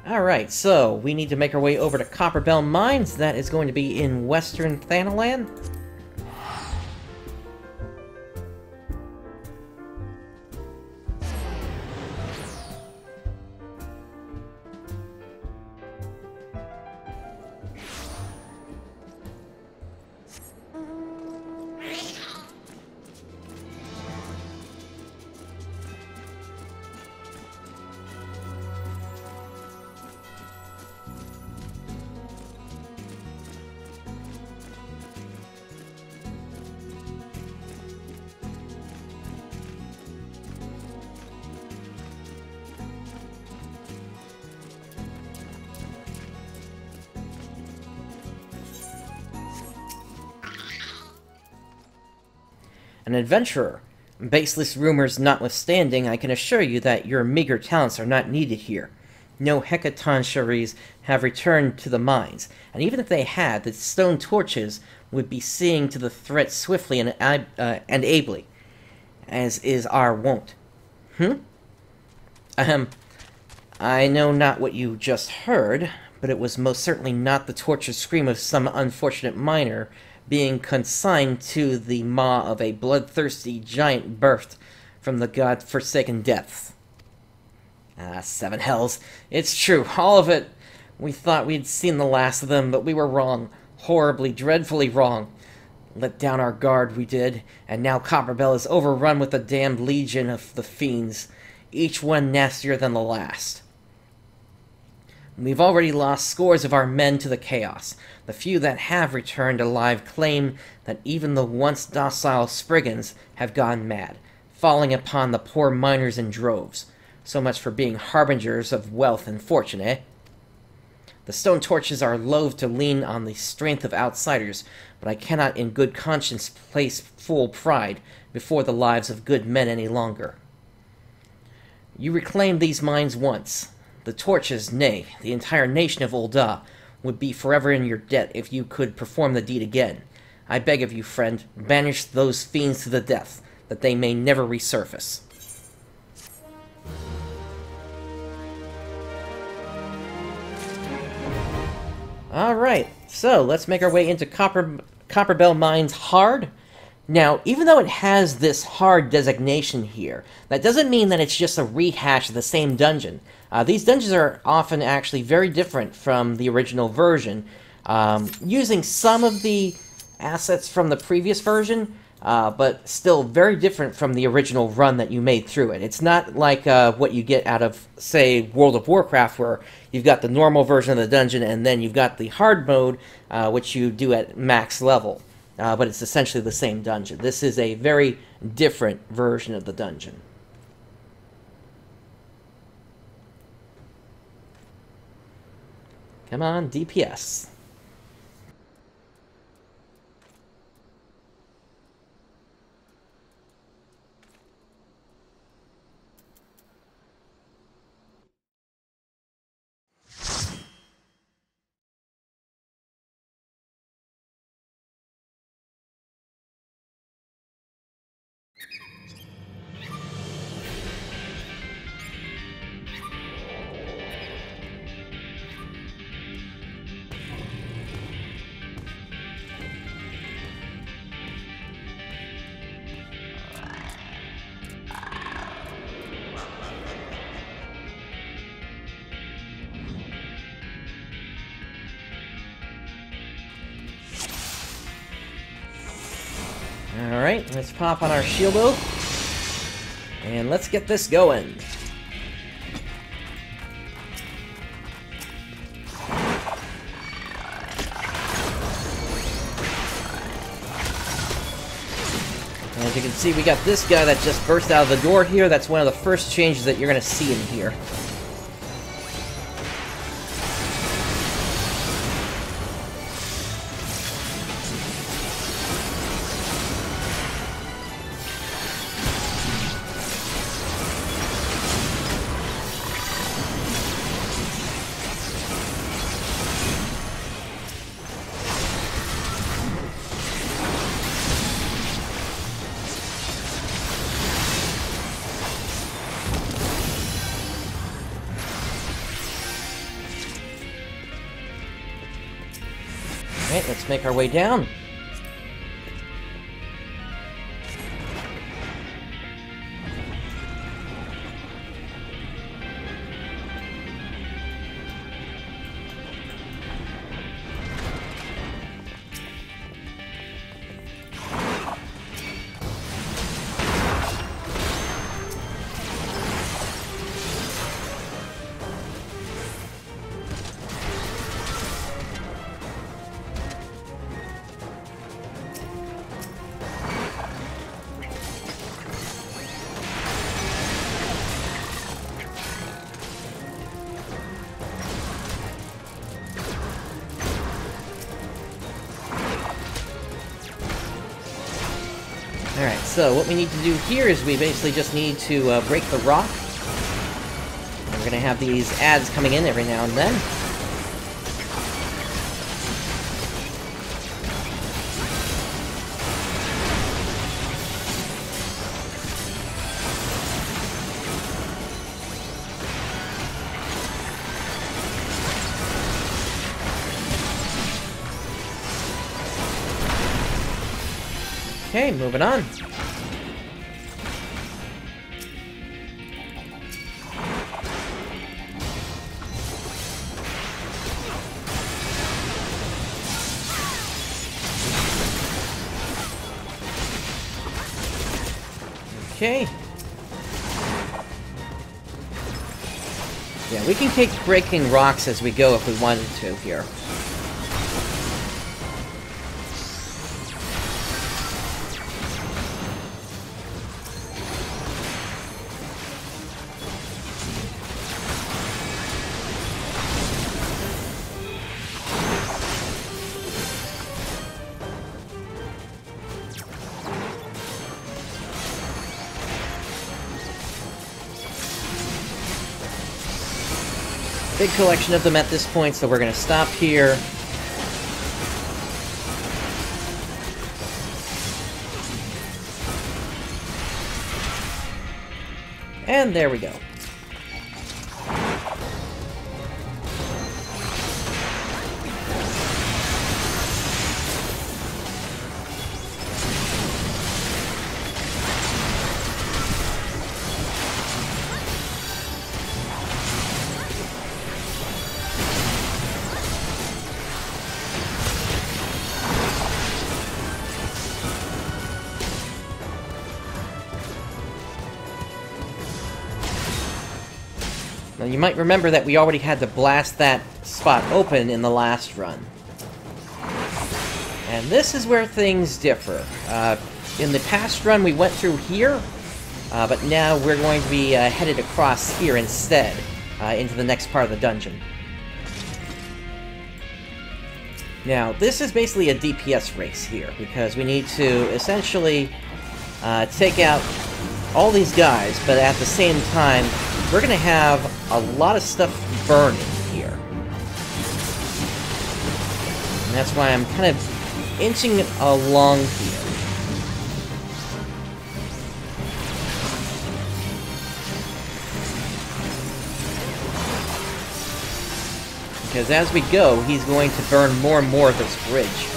[SPEAKER 1] Alright, so we need to make our way over to Copperbell Mines. That is going to be in Western Thanalan. An adventurer. Baseless rumors notwithstanding, I can assure you that your meager talents are not needed here. No Hekaton have returned to the mines, and even if they had, the stone torches would be seeing to the threat swiftly and ably, as is our wont. I know not what you just heard, but it was most certainly not the tortured scream of some unfortunate miner being consigned to the maw of a bloodthirsty giant birthed from the god-forsaken depths. Ah, seven hells. It's true, all of it. We thought we'd seen the last of them, but we were wrong. Horribly, dreadfully wrong. Let down our guard, we did, and now Copperbell is overrun with a damned legion of the fiends, each one nastier than the last. We've already lost scores of our men to the chaos. The few that have returned alive claim that even the once docile Spriggans have gone mad, falling upon the poor miners in droves. So much for being harbingers of wealth and fortune, eh? The stone torches are loath to lean on the strength of outsiders, but I cannot in good conscience place full pride before the lives of good men any longer. You reclaimed these mines once. The torches, nay, the entire nation of Ul'dah, would be forever in your debt if you could perform the deed again. I beg of you, friend, banish those fiends to the depth, that they may never resurface. Alright, so let's make our way into Copperbell Mines Hard. Now, even though it has this hard designation here, that doesn't mean that it's just a rehash of the same dungeon. These dungeons are often actually very different from the original version, using some of the assets from the previous version, but still very different from the original run that you made through it. It's not like what you get out of, say, World of Warcraft, where you've got the normal version of the dungeon, and then you've got the hard mode, which you do at max level. But it's essentially the same dungeon. This is a very different version of the dungeon. Come on, DPS. Alright, let's pop on our shield oath, and let's get this going. As you can see, we got this guy that just burst out of the door here. That's one of the first changes that you're going to see in here. Alright, let's make our way down. Alright, so what we need to do here is we basically just need to break the rock. And we're going to have these ads coming in every now and then. Okay, moving on. Okay. Yeah, we can keep breaking rocks as we go if we wanted to here. Big collection of them at this point, so we're going to stop here. And there we go. Now, you might remember that we already had to blast that spot open in the last run. And this is where things differ. In the past run, we went through here, but now we're going to be headed across here instead, into the next part of the dungeon. Now, this is basically a DPS race here, because we need to essentially take out all these guys, but at the same time, we're going to have a lot of stuff burning here. And that's why I'm kind of inching along here. Because as we go, he's going to burn more and more of this bridge.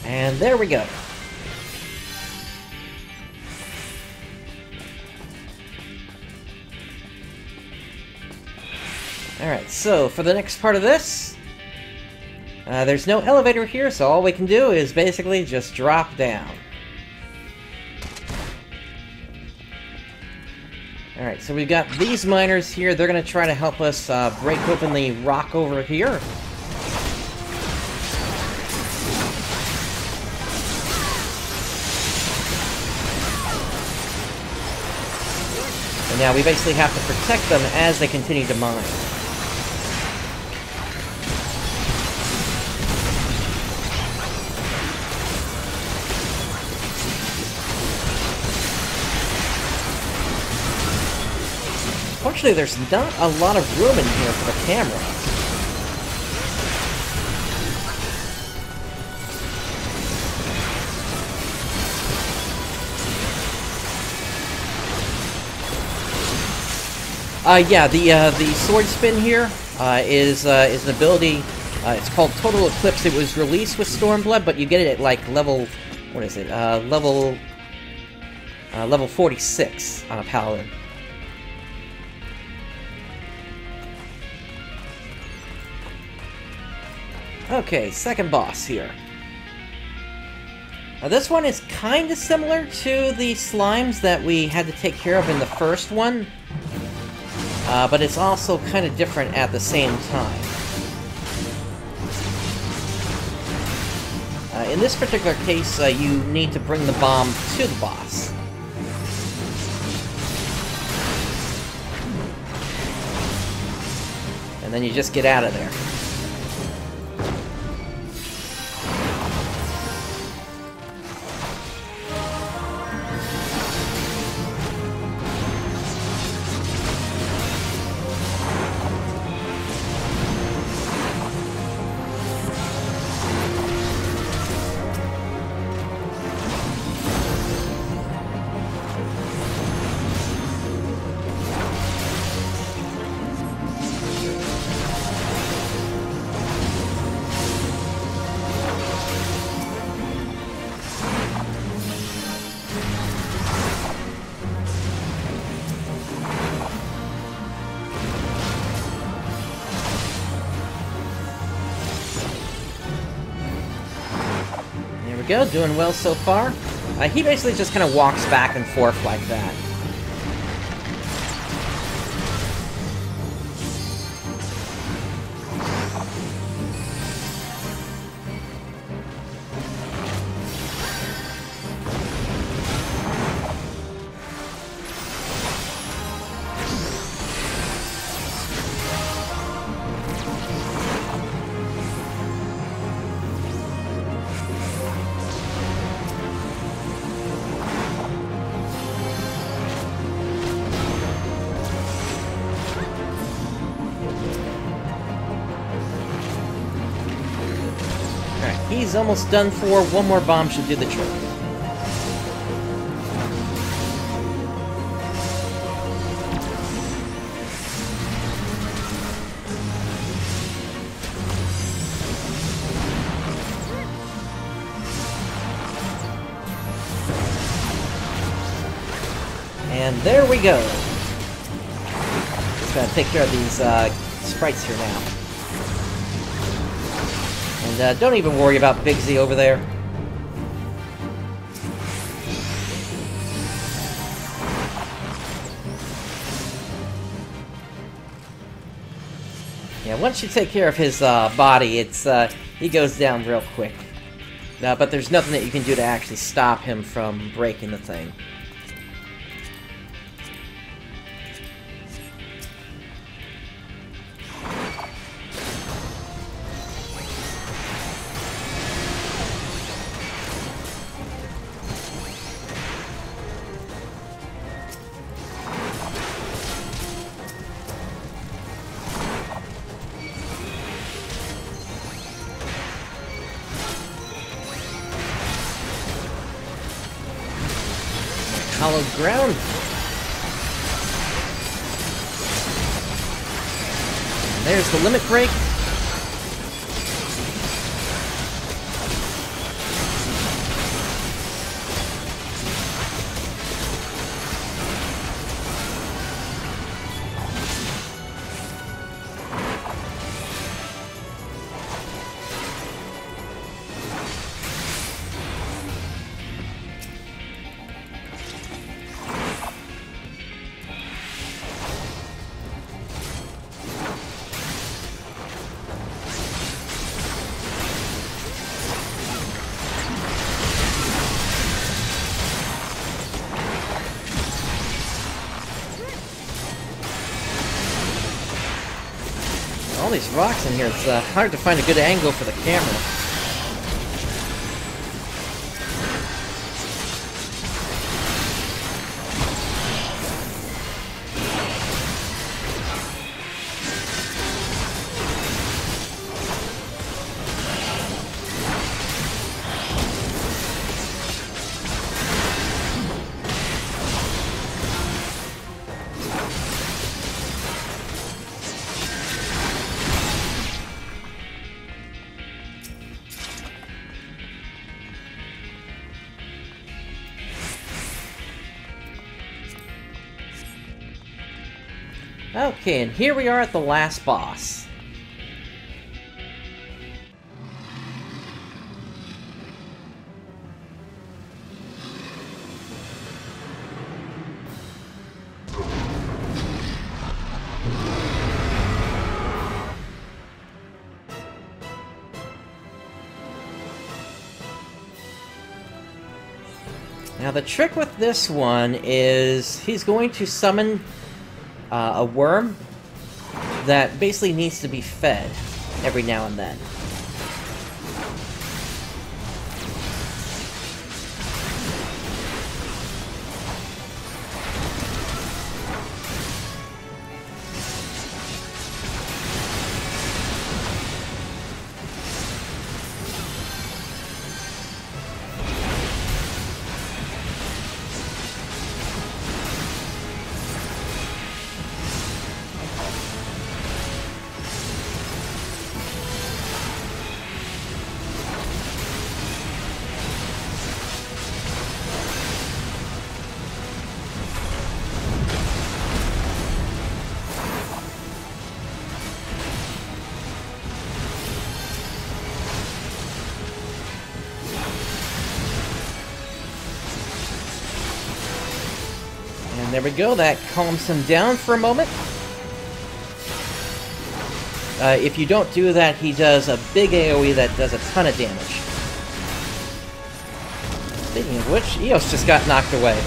[SPEAKER 1] And there we go. Alright, so for the next part of this, there's no elevator here, so all we can do is basically just drop down. Alright, so we've got these miners here. They're going to try to help us break open the rock over here. And now we basically have to protect them as they continue to mine. Fortunately, there's not a lot of room in here for the camera. Yeah, the sword spin here is an ability. It's called Total Eclipse. It was released with Stormblood, but you get it at like level, what is it? Level 46 on a paladin. Okay, second boss here. Now this one is kind of similar to the slimes that we had to take care of in the first one. But it's also kind of different at the same time. In this particular case, you need to bring the bomb to the boss. And then you just get out of there. Go, doing well so far. He basically just kind of walks back and forth like that. He's almost done for. One more bomb should do the trick. And there we go. Just gotta take care of these sprites here now. And don't even worry about Big Z over there. Yeah, once you take care of his body, it's he goes down real quick. But there's nothing that you can do to actually stop him from breaking the thing. Hollow ground. And there's the limit break. All these rocks in here, it's hard to find a good angle for the camera. Okay, and here we are at the last boss. Now the trick with this one is he's going to summon a worm that basically needs to be fed every now and then. There we go, that calms him down for a moment. If you don't do that, he does a big AoE that does a ton of damage. Speaking of which, Eos just got knocked away.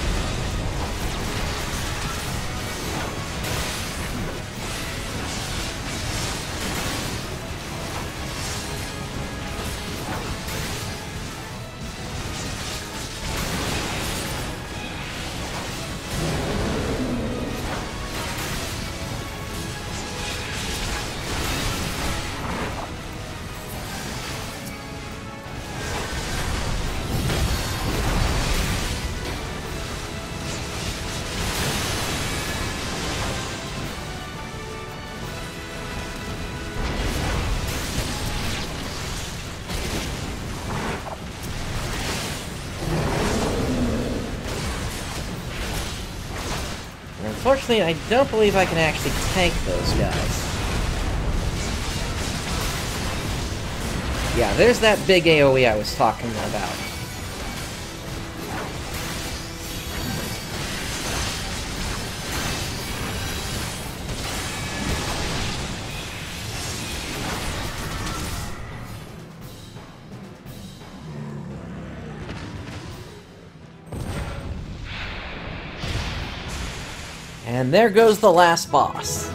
[SPEAKER 1] Unfortunately, I don't believe I can actually tank those guys. Yeah, there's that big AoE I was talking about. And there goes the last boss.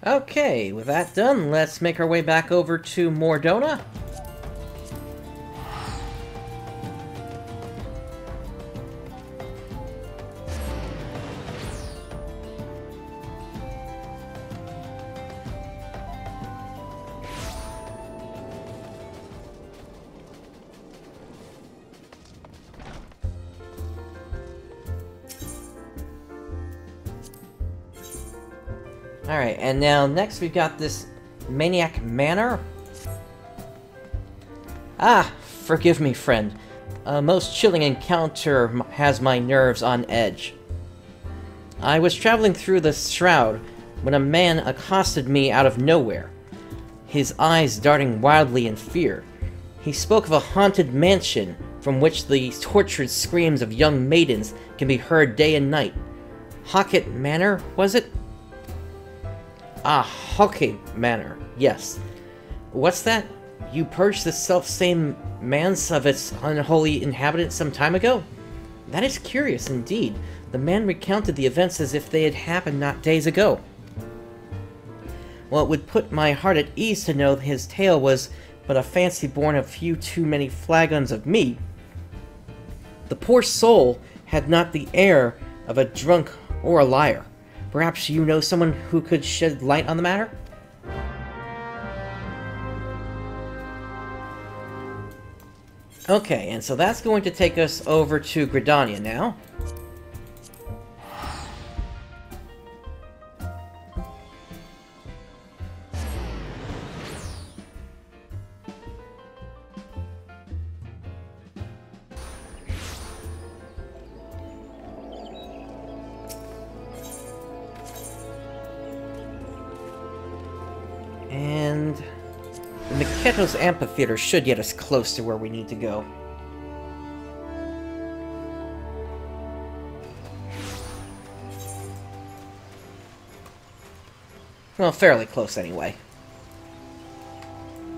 [SPEAKER 1] Okay, with that done, let's make our way back over to Mordona. Alright, and now next we've got this Haukke Manor. Ah, forgive me, friend. A most chilling encounter has my nerves on edge. I was traveling through the shroud when a man accosted me out of nowhere, his eyes darting wildly in fear. He spoke of a haunted mansion from which the tortured screams of young maidens can be heard day and night. Haukke Manor, was it? Ah, Haukke Manor, yes. What's that? You purged the self-same manse of its unholy inhabitants some time ago? That is curious indeed. The man recounted the events as if they had happened not days ago. Well, it would put my heart at ease to know his tale was but a fancy born of few too many flagons of me. The poor soul had not the air of a drunk or a liar. Perhaps you know someone who could shed light on the matter? Okay, and so that's going to take us over to Gridania now. And the Miketos Amphitheater should get us close to where we need to go. Well, fairly close anyway.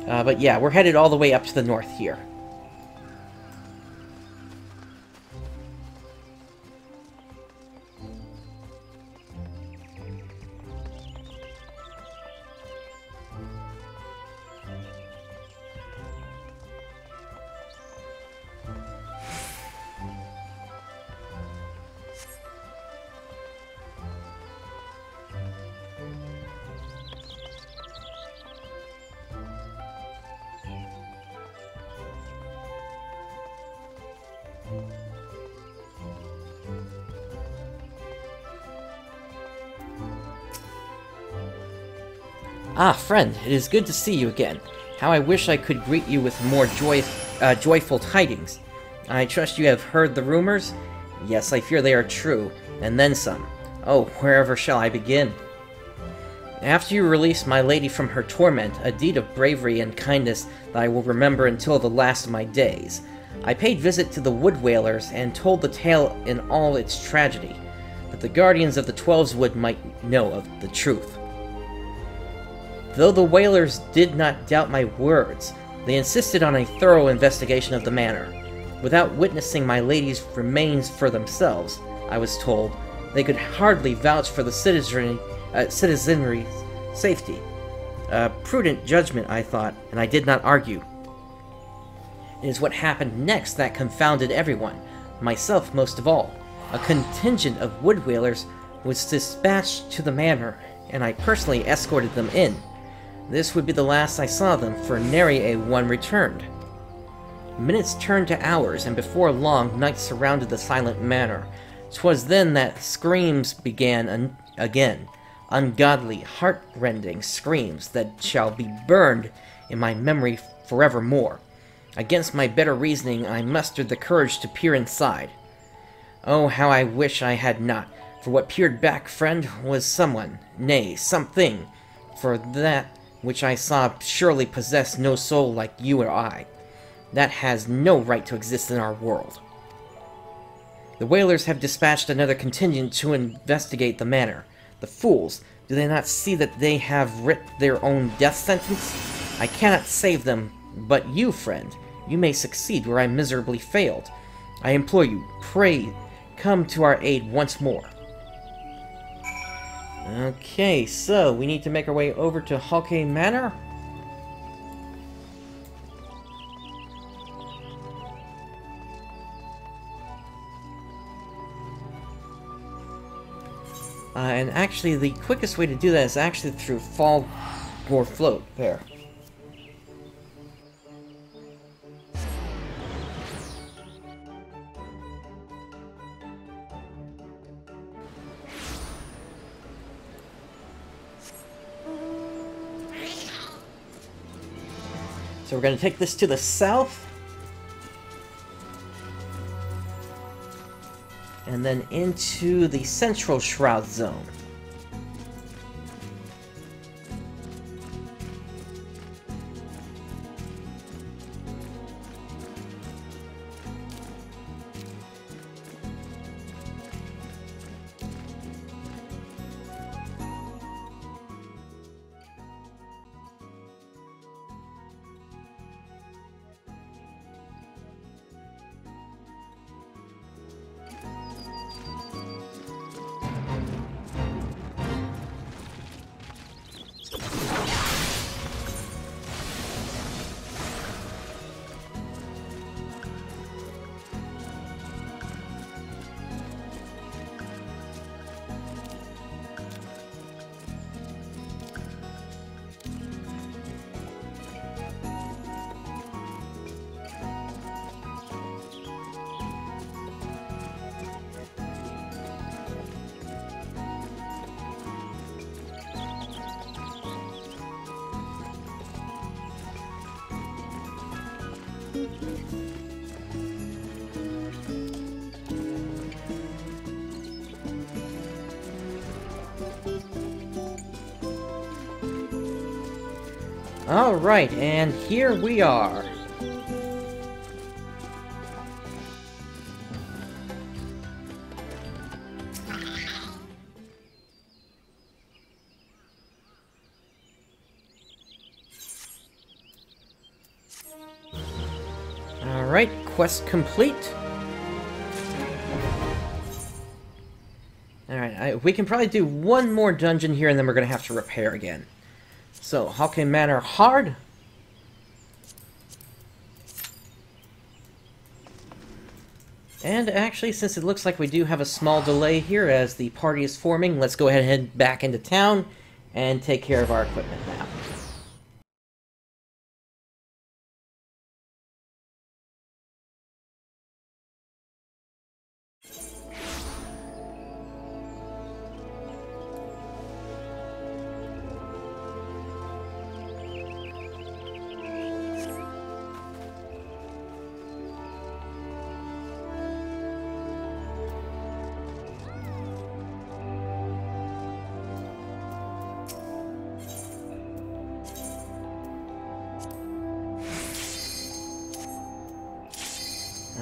[SPEAKER 1] But yeah, we're headed all the way up to the north here. Ah, friend, it is good to see you again. How I wish I could greet you with more joyful tidings. I trust you have heard the rumors? Yes, I fear they are true, and then some. Oh, wherever shall I begin? After you released my lady from her torment, a deed of bravery and kindness that I will remember until the last of my days, I paid visit to the Wood Whalers and told the tale in all its tragedy, that the Guardians of the Twelves Wood might know of the truth. Though the Whalers did not doubt my words, they insisted on a thorough investigation of the manor. Without witnessing my lady's remains for themselves, I was told, they could hardly vouch for the citizenry's safety. A prudent judgment, I thought, and I did not argue. It is what happened next that confounded everyone, myself most of all. A contingent of Wood Whalers was dispatched to the manor, and I personally escorted them in. This would be the last I saw them, for nary a one returned. Minutes turned to hours, and before long, night surrounded the silent manor. 'Twas then that screams began again. Ungodly, heart-rending screams that shall be burned in my memory forevermore. Against my better reasoning, I mustered the courage to peer inside. Oh, how I wish I had not, for what peered back, friend, was someone, nay, something, for that which I saw surely possessed no soul like you or I. That has no right to exist in our world. The Whalers have dispatched another contingent to investigate the manor. The fools, do they not see that they have writ their own death sentence? I cannot save them, but you, friend, you may succeed where I miserably failed. I implore you, pray, come to our aid once more. Okay, so we need to make our way over to Haukke Manor. And actually, the quickest way to do that is actually through Fall or Float, there. So we're going to take this to the south. And then into the Central Shroud Zone. Alright, and here we are. Alright, quest complete. Alright, we can probably do one more dungeon here and then we're gonna have to repair again. So, Haukke Manor hard. And actually, since it looks like we do have a small delay here as the party is forming, let's go ahead and head back into town and take care of our equipment now.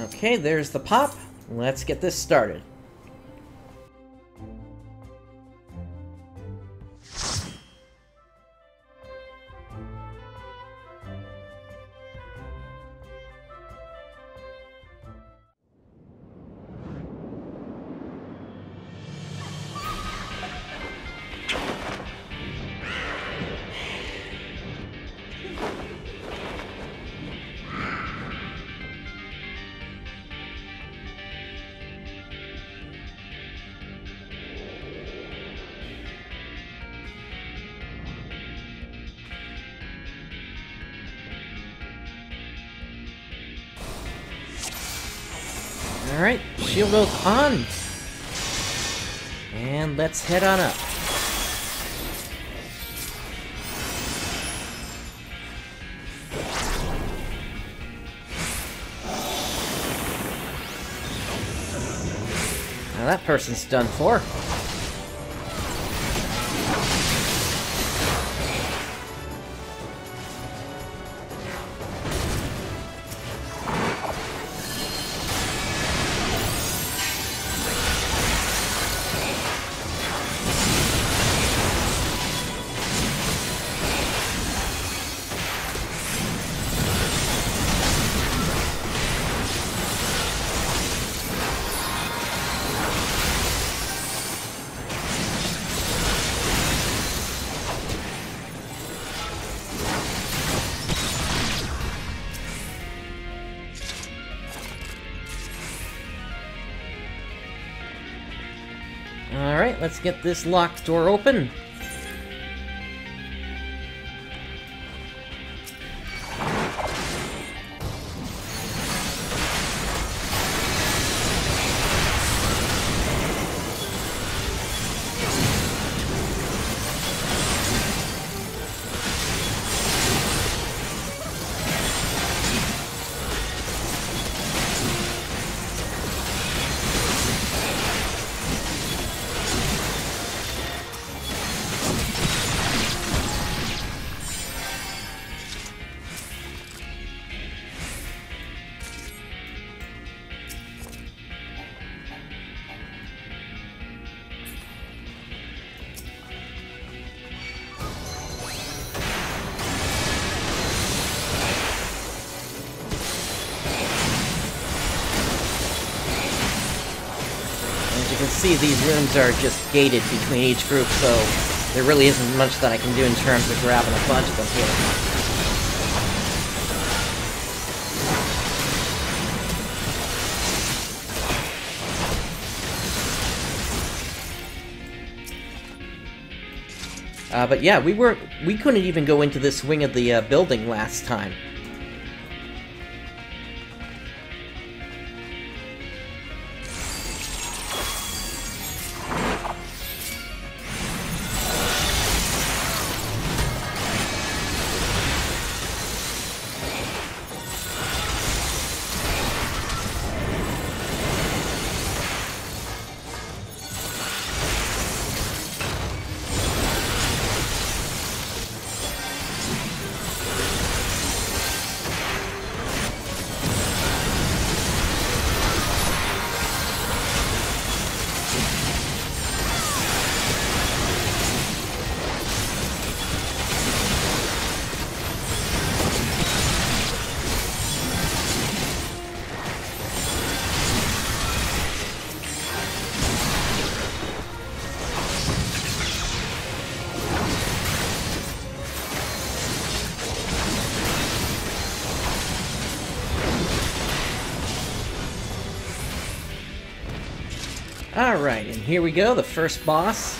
[SPEAKER 1] Okay, there's the pop. Let's get this started. Alright, shield goes on. And let's head on up. Now that person's done for. Alright, let's get this locked door open. You can see these rooms are just gated between each group, so there really isn't much that I can do in terms of grabbing a bunch of them here. But yeah, we couldn't even go into this wing of the building last time. Alright, and here we go, the first boss.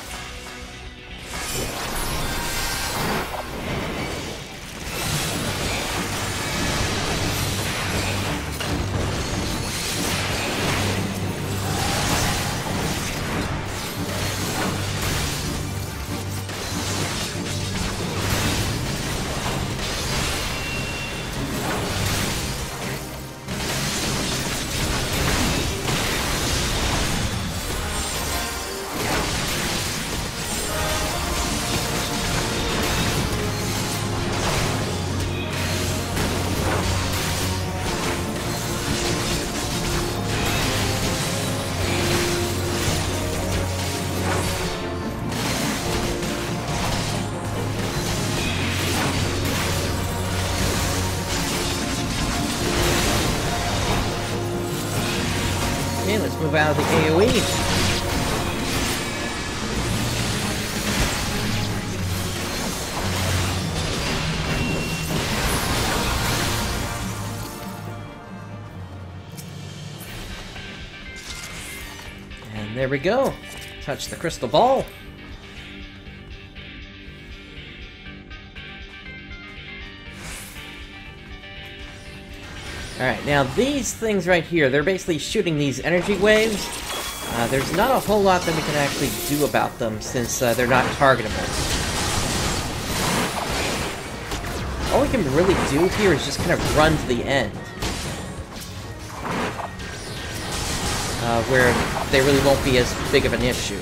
[SPEAKER 1] Okay, let's move out of the AoE. And there we go. Touch the crystal ball. Alright, now these things right here, they're basically shooting these energy waves. There's not a whole lot that we can actually do about them since they're not targetable. All we can really do here is just kind of run to the end. Where they really won't be as big of an issue.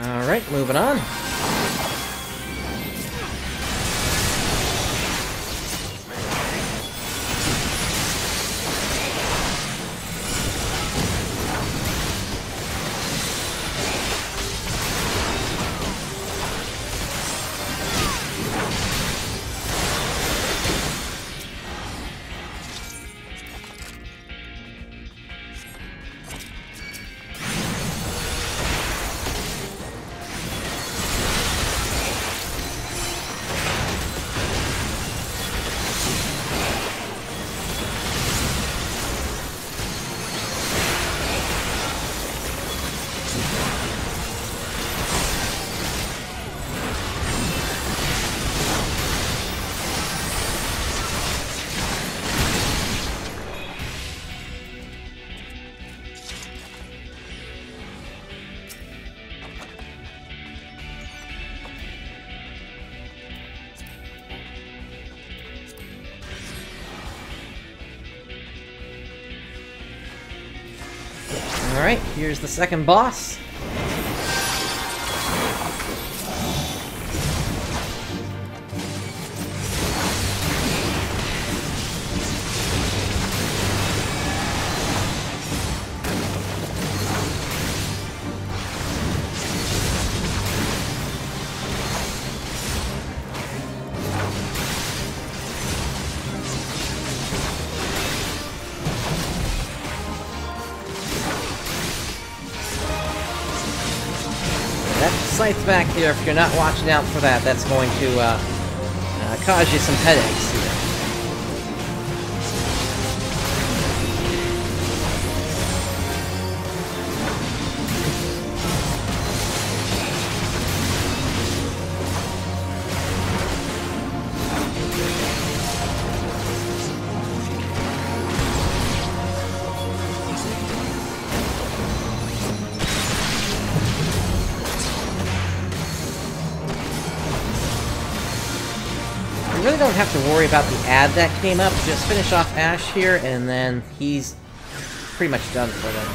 [SPEAKER 1] Alright, moving on. Alright, here's the second boss. That scythe back here, if you're not watching out for that, that's going to cause you some headaches here. you really don't have to worry about the ad that came up. Just finish off Ash here, and then he's pretty much done for them.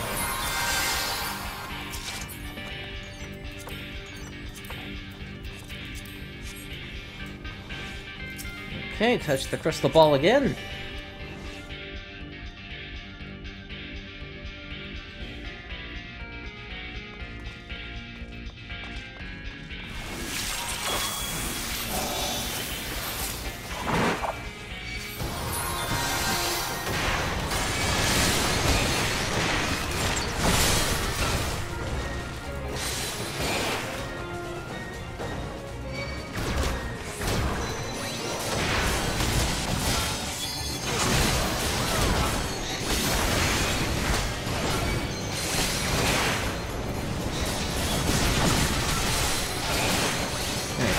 [SPEAKER 1] Okay, touch the crystal ball again.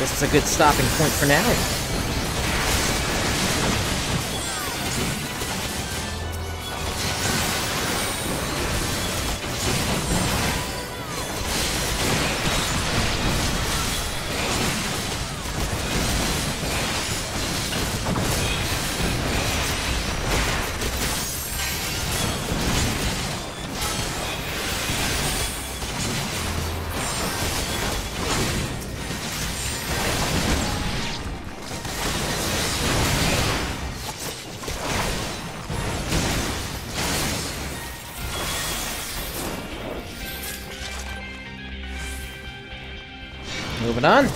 [SPEAKER 1] This is a good stopping point for now. Moving on.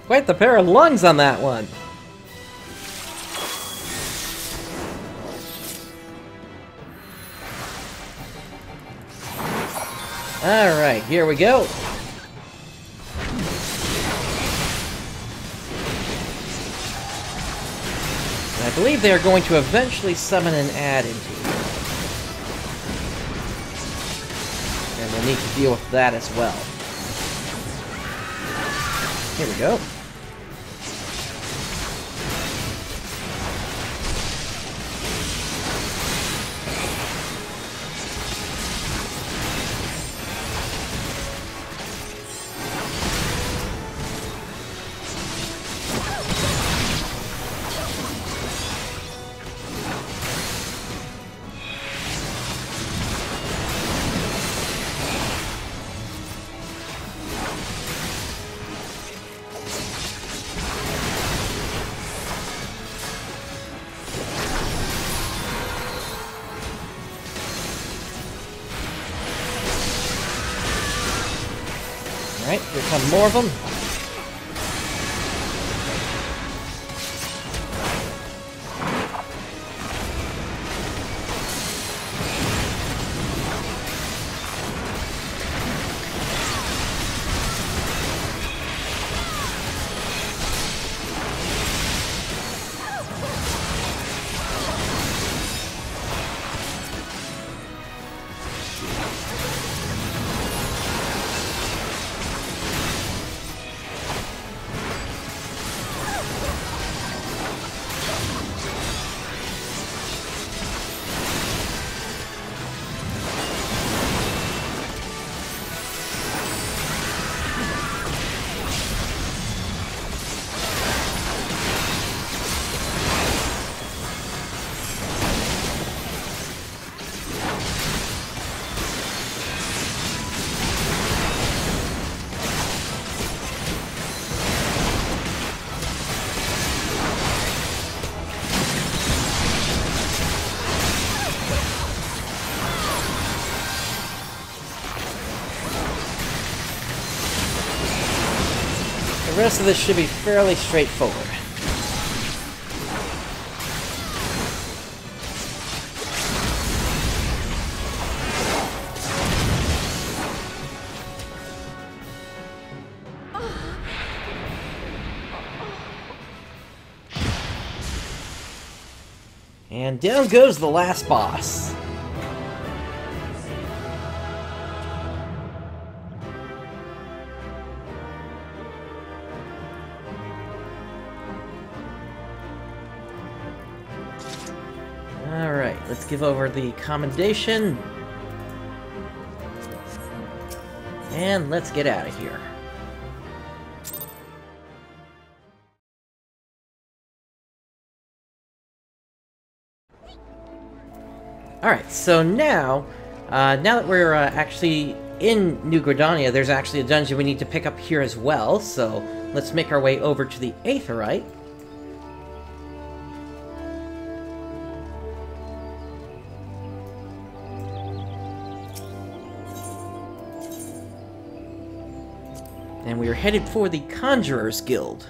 [SPEAKER 1] Quite the pair of lungs on that one. Alright, here we go. I believe they are going to eventually summon an ad into it. And we'll need to deal with that as well. Here we go. Alright, here come more of them. The rest of this should be fairly straightforward. And down goes the last boss. Alright, let's give over the commendation. And let's get out of here. Alright, so now that we're actually in New Gridania, there's actually a dungeon we need to pick up here as well, so let's make our way over to the Aetheryte. And we are headed for the Conjurer's Guild.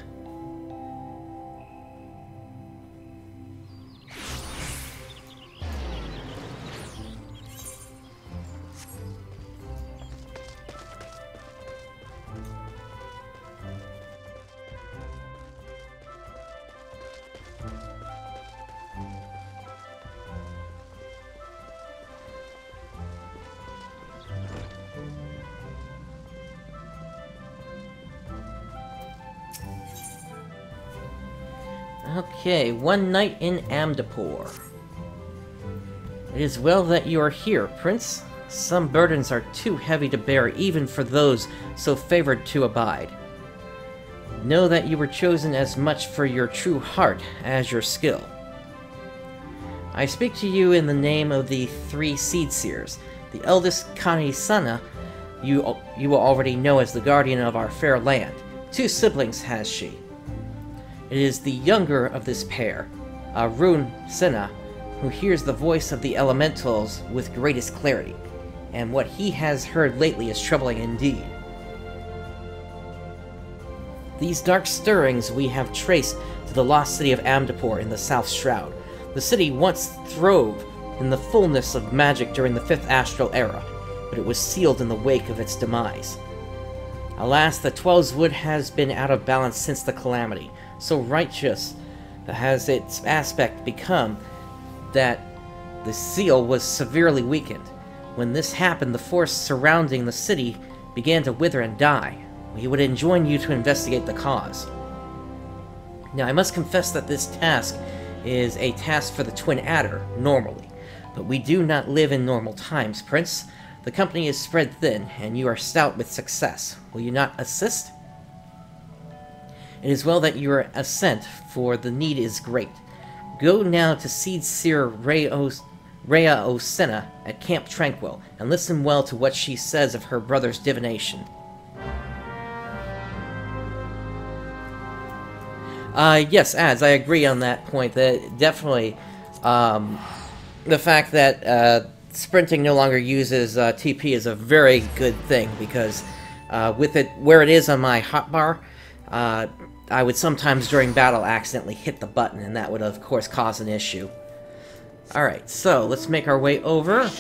[SPEAKER 1] Okay, one night in Amdapor. It is well that you are here, Prince. Some burdens are too heavy to bear even for those so favored to abide. Know that you were chosen as much for your true heart as your skill. I speak to you in the name of the three Seed Seers. The eldest, Kanisana, you will already know as the guardian of our fair land. 2 siblings has she. It is the younger of this pair, Arun Sena, who hears the voice of the elementals with greatest clarity, and what he has heard lately is troubling indeed. These dark stirrings we have traced to the lost city of Amdapor in the South Shroud. The city once throve in the fullness of magic during the 5th Astral Era, but it was sealed in the wake of its demise. Alas, the Twelveswood has been out of balance since the calamity. So righteous has its aspect become that the seal was severely weakened. When this happened, the forests surrounding the city began to wither and die. We would enjoin you to investigate the cause. Now, I must confess that this task is a task for the Twin Adder, normally. But we do not live in normal times, Prince. The company is spread thin, and you are stout with success. Will you not assist? It is well that you are assent, for the need is great. Go now to Seed Seer Rhea Osena at Camp Tranquil, and listen well to what she says of her brother's divination. Yes, Az, I agree on that point. That definitely, the fact that sprinting no longer uses TP is a very good thing, because with it where it is on my hotbar, I would sometimes during battle accidentally hit the button, and that would of course cause an issue. Alright, so let's make our way over.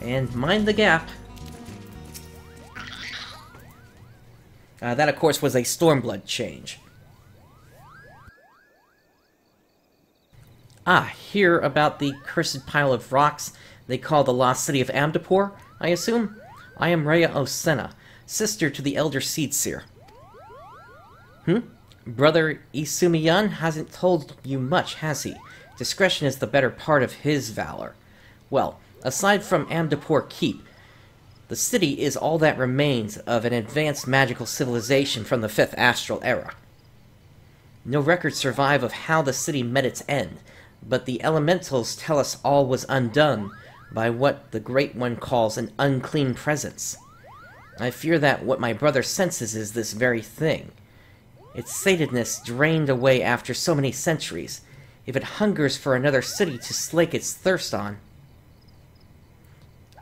[SPEAKER 1] And mind the gap. That of course was a Stormblood change. Hear about the cursed pile of rocks they call the lost city of Amdapor, I assume? I am Rhea Osena, sister to the elder Seed Seer. Brother Isumiyan hasn't told you much, has he? Discretion is the better part of his valor. Well, aside from Amdapor Keep, the city is all that remains of an advanced magical civilization from the 5th Astral Era. No records survive of how the city met its end, but the elementals tell us all was undone by what the Great One calls an unclean presence. I fear that what my brother senses is this very thing. Its satedness drained away after so many centuries. If it hungers for another city to slake its thirst on,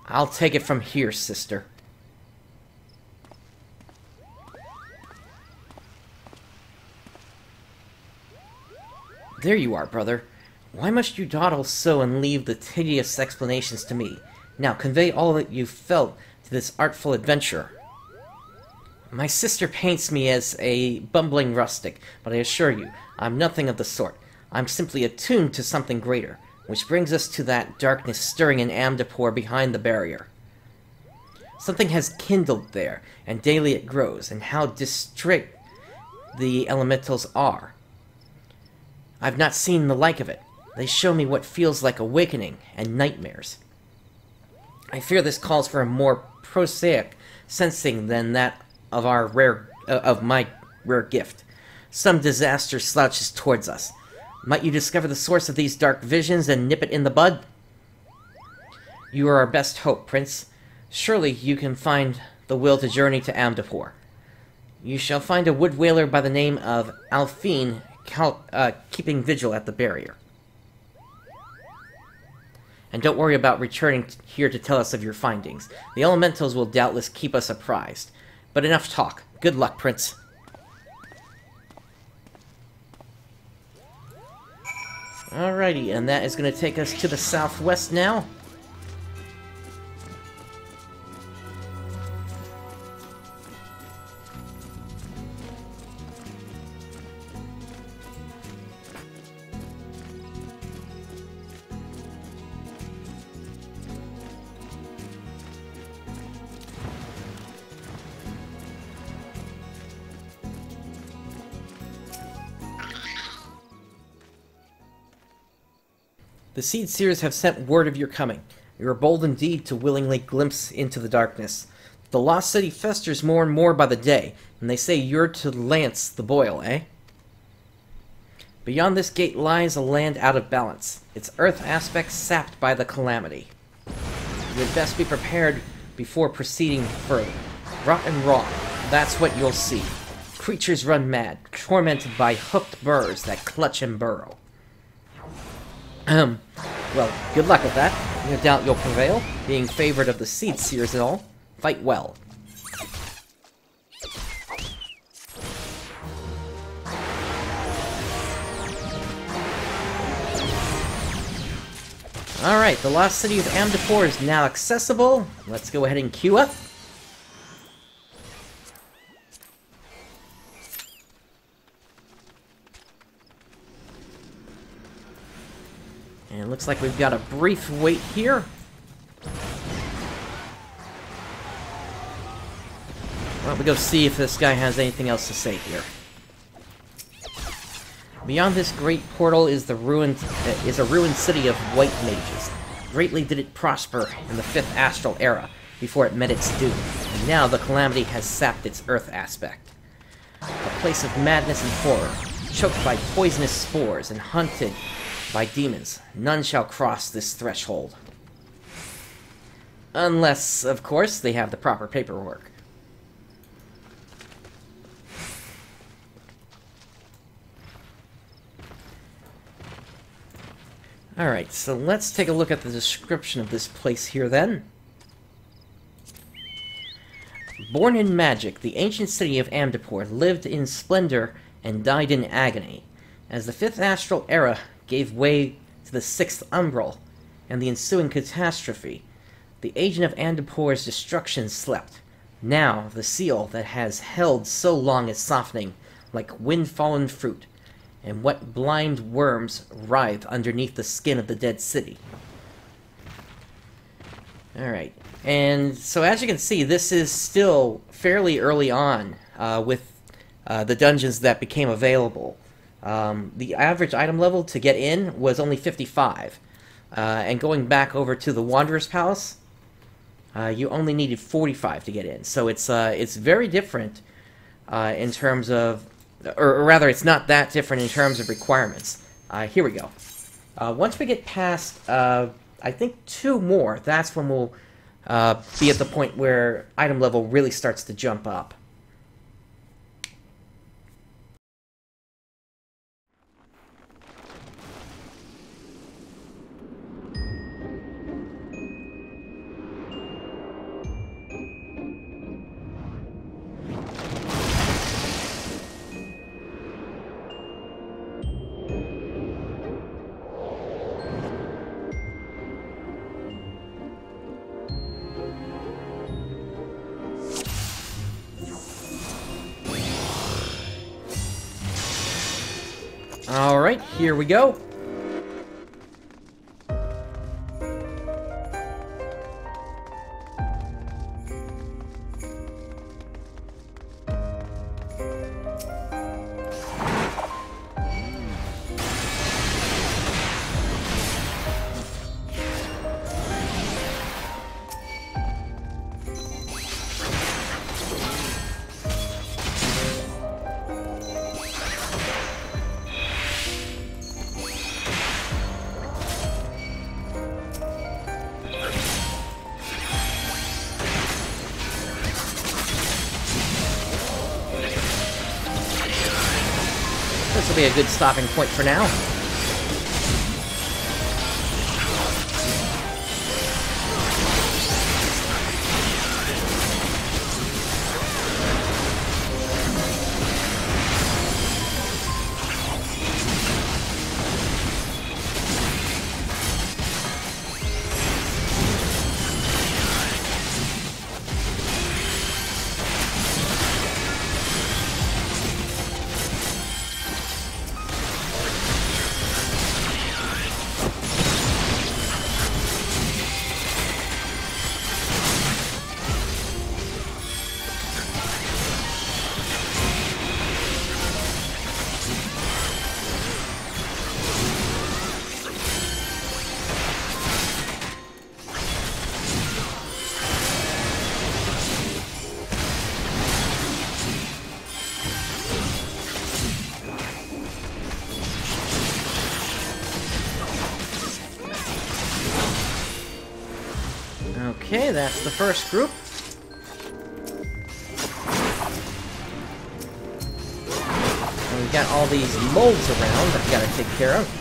[SPEAKER 1] I'll take it from here, sister. There you are, brother. Why must you dawdle so and leave the tedious explanations to me? Now, convey all that you felt to this artful adventurer. My sister paints me as a bumbling rustic, but I assure you, I'm nothing of the sort. I'm simply attuned to something greater, which brings us to that darkness stirring in Amdapor behind the barrier. Something has kindled there, and daily it grows, and how distrait the elementals are. I've not seen the like of it. They show me what feels like awakening and nightmares. I fear this calls for a more prosaic sensing than that of my rare gift. Some disaster slouches towards us. Might you discover the source of these dark visions and nip it in the bud? You are our best hope, Prince. Surely you can find the will to journey to Amdapor. You shall find a wood whaler by the name of Alphine keeping vigil at the barrier. And don't worry about returning here to tell us of your findings. The elementals will doubtless keep us apprised. But enough talk. Good luck, Prince. Alrighty, and that is going to take us to the southwest now. The Seed Seers have sent word of your coming. You are bold indeed to willingly glimpse into the darkness. The Lost City festers more and more by the day, and they say you're to lance the boil, eh? Beyond this gate lies a land out of balance, its earth aspects sapped by the calamity. You had best be prepared before proceeding further. Rot and raw, that's what you'll see. Creatures run mad, tormented by hooked burrs that clutch and burrow. Well, good luck with that. No doubt you'll prevail, being favored of the Seed Seers and all. Fight well. Alright, the lost city of Amdapor is now accessible. Let's go ahead and queue up. And it looks like we've got a brief wait here. Why don't we go see if this guy has anything else to say here. Beyond this great portal is a ruined city of white mages. Greatly did it prosper in the 5th Astral Era, before it met its doom, and now the calamity has sapped its earth aspect. A place of madness and horror, choked by poisonous spores and hunted by demons. None shall cross this threshold. Unless, of course, they have the proper paperwork. Alright, so let's take a look at the description of this place here then. Born in magic, the ancient city of Amdapor lived in splendor and died in agony. As the 5th Astral Era gave way to the 6th Umbral and the ensuing catastrophe, the agent of Amdapor's destruction slept. Now, the seal that has held so long is softening like wind-fallen fruit, and what blind worms writhe underneath the skin of the dead city. Alright, and so as you can see, this is still fairly early on with the dungeons that became available. The average item level to get in was only 55, and going back over to the Wanderer's Palace, you only needed 45 to get in. So it's very different in terms of, or rather, it's not that different in terms of requirements. Here we go. Once we get past, I think 2 more, that's when we'll be at the point where item level really starts to jump up. Alright, here we go. This will be a good stopping point for now. Okay, that's the first group. And we've got all these molds around that we gotta take care of.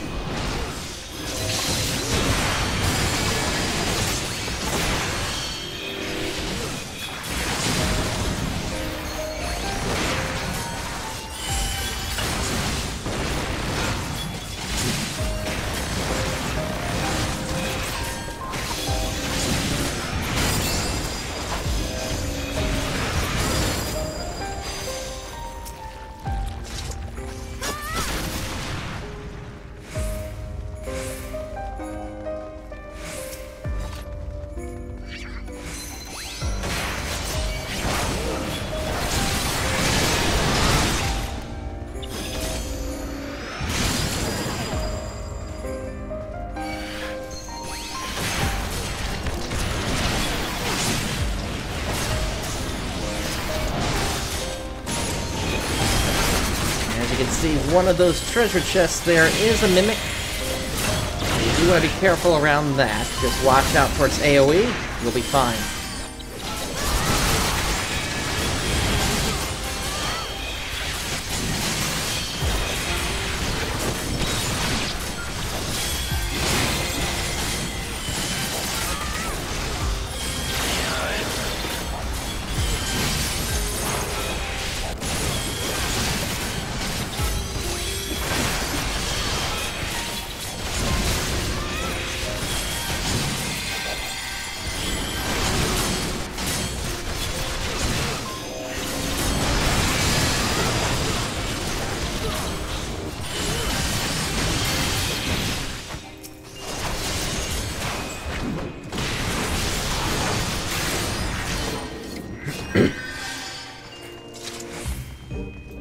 [SPEAKER 1] See, one of those treasure chests there is a mimic. You do want to be careful around that. Just watch out for its AoE. You'll be fine.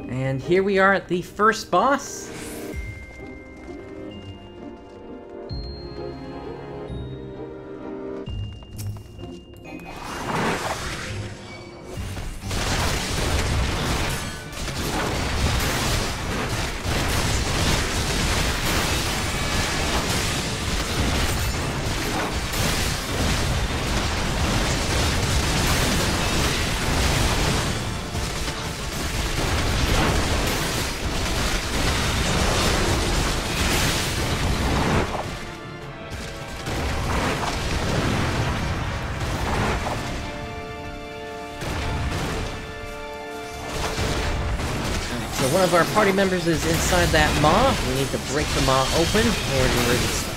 [SPEAKER 1] And here we are at the first boss. So one of our party members is inside that maw. We need to break the maw open and release them.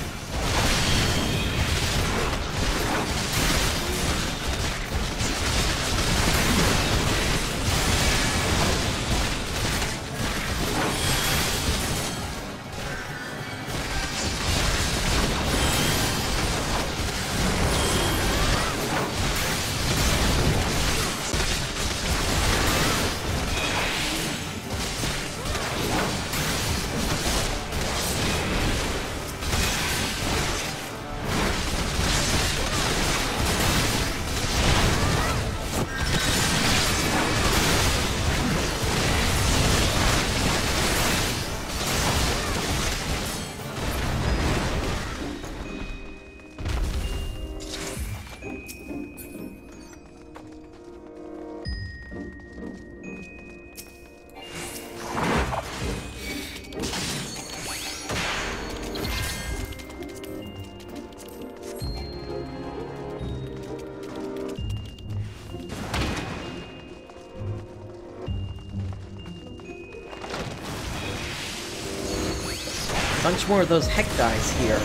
[SPEAKER 1] bunch more of those heck dies here.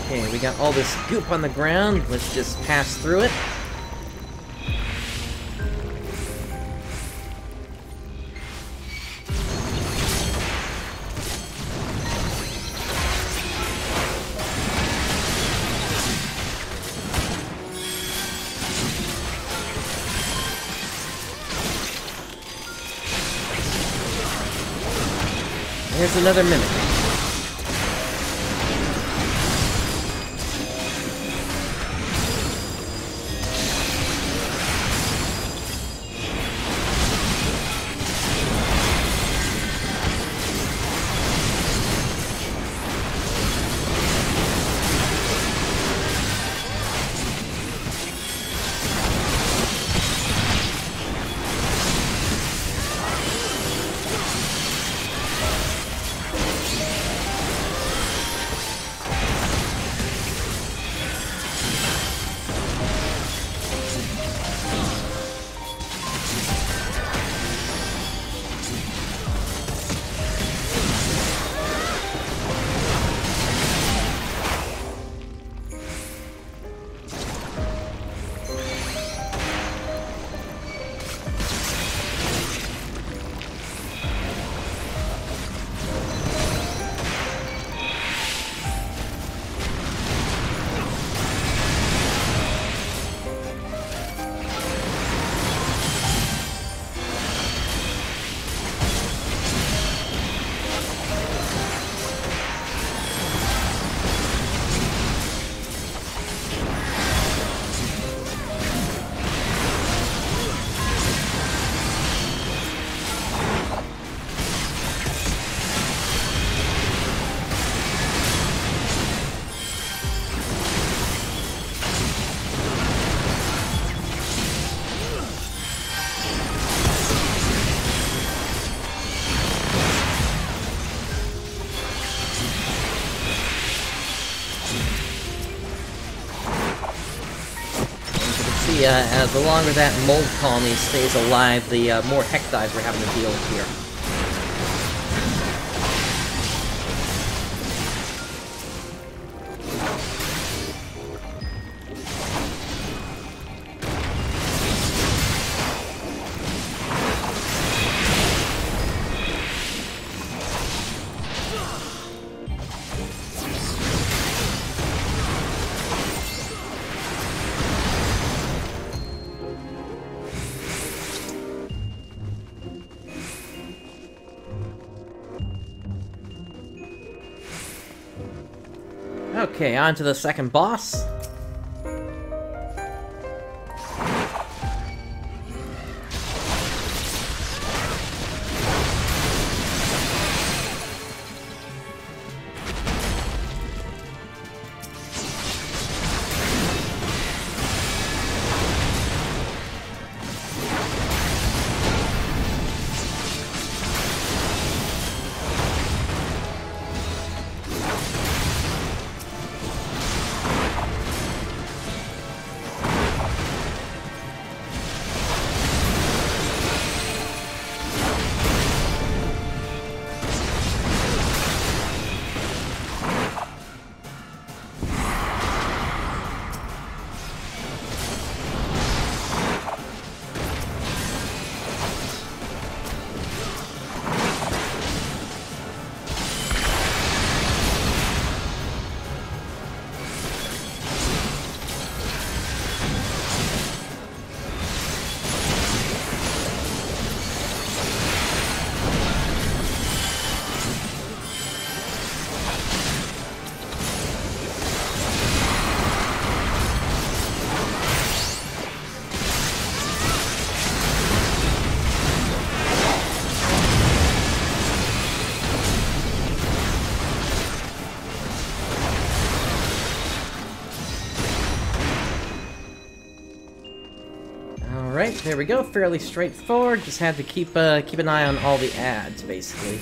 [SPEAKER 1] Okay, we got all this goop on the ground. Let's just pass through it. There's another mimic. The longer that mold colony stays alive, the more heck dives we're having to deal with here. Okay, on to the second boss. Alright, there we go. Fairly straightforward. Just had to keep an eye on all the ads, basically.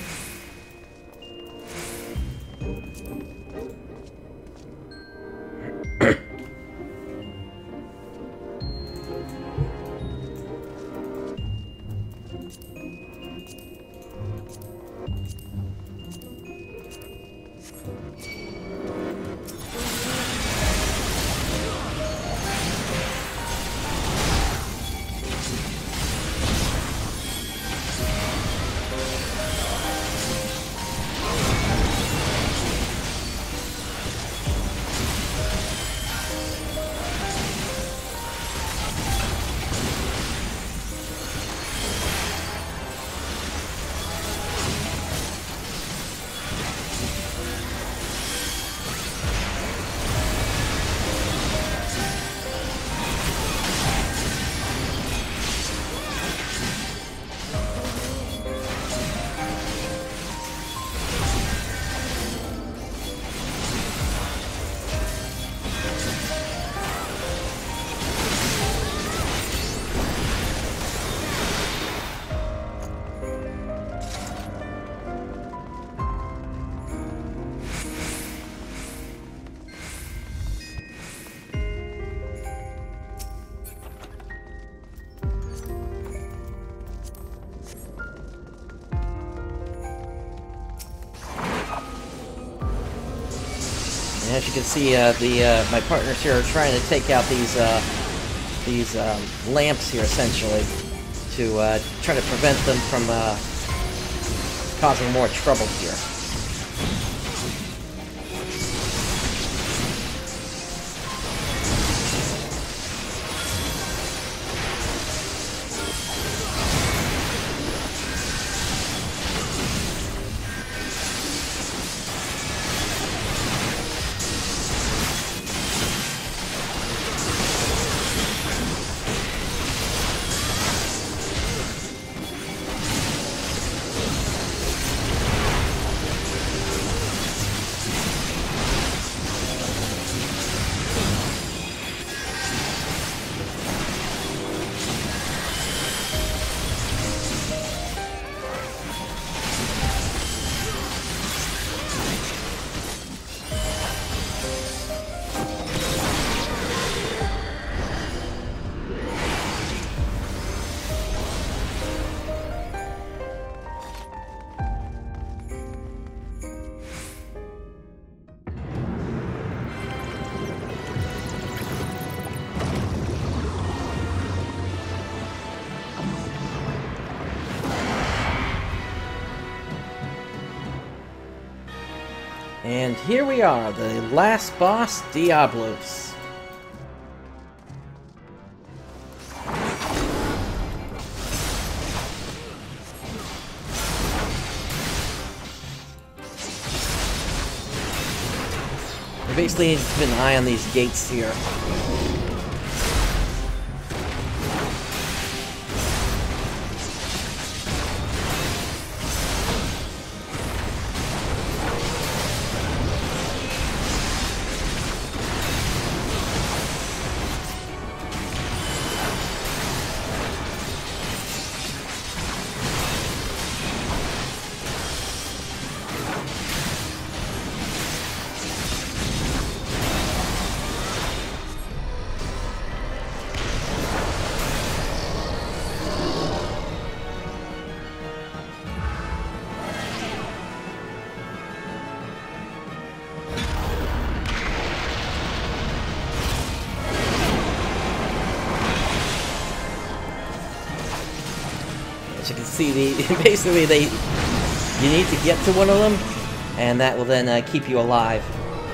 [SPEAKER 1] As you can see, my partners here are trying to take out these lamps here, essentially, to try to prevent them from causing more trouble here. And here we are, the last boss, Diablos. We basically need to keep an eye on these gates here. As you can see, basically you need to get to one of them, and that will then keep you alive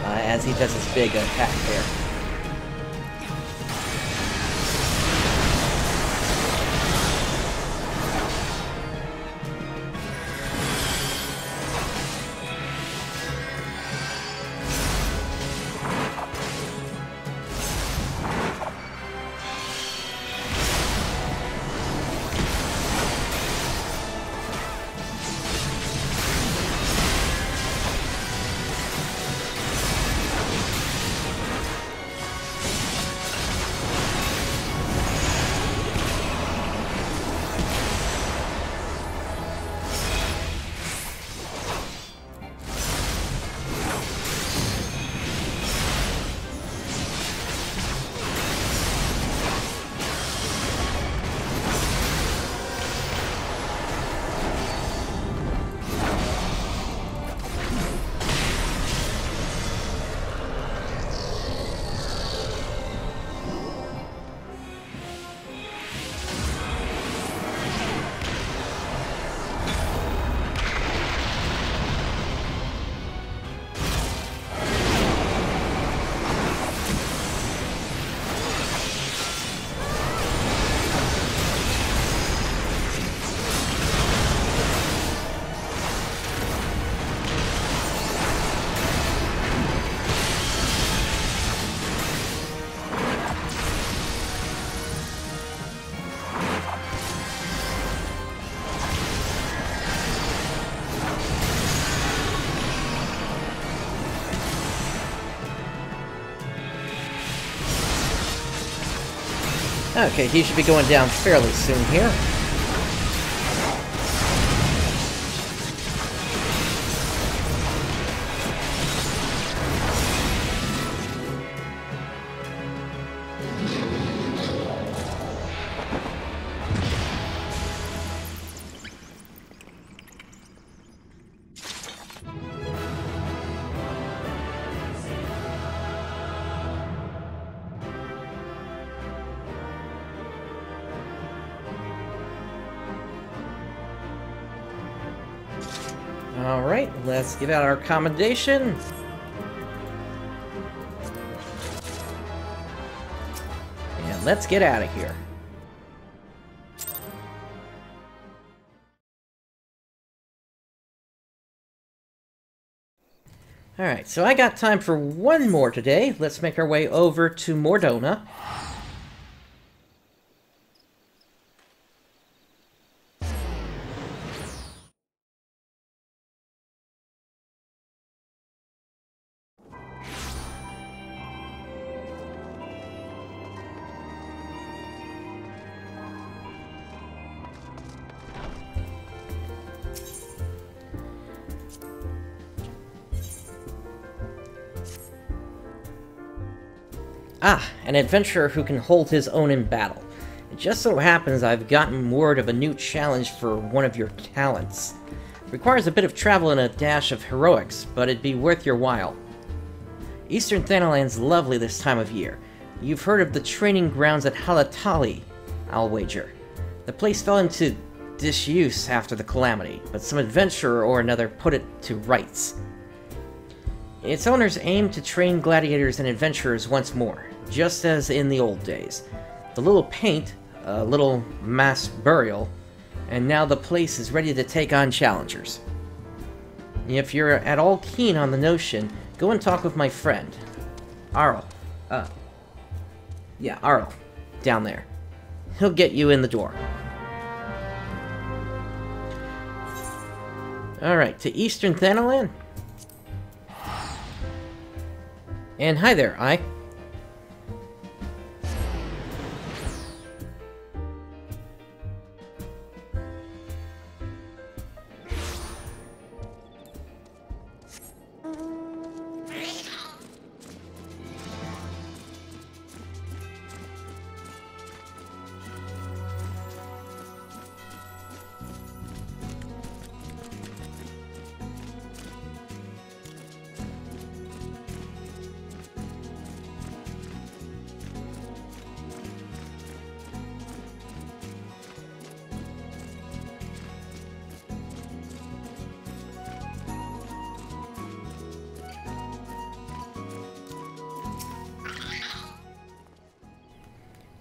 [SPEAKER 1] as he does his big attack there. Okay, he should be going down fairly soon here. Alright, let's give out our commendation. And let's get out of here. Alright, so I got time for one more today. Let's make our way over to Mordona. Ah, an adventurer who can hold his own in battle. It just so happens I've gotten word of a new challenge for one of your talents. It requires a bit of travel and a dash of heroics, but it'd be worth your while. Eastern Thanaland's lovely this time of year. You've heard of the training grounds at Halatali, I'll wager. The place fell into disuse after the calamity, but some adventurer or another put it to rights. Its owners aim to train gladiators and adventurers once more, just as in the old days. The little paint, a little mass burial, and now the place is ready to take on challengers. If you're at all keen on the notion, go and talk with my friend, Arl. Arl, down there. He'll get you in the door. Alright, to Eastern Thanaland? And hi there, I.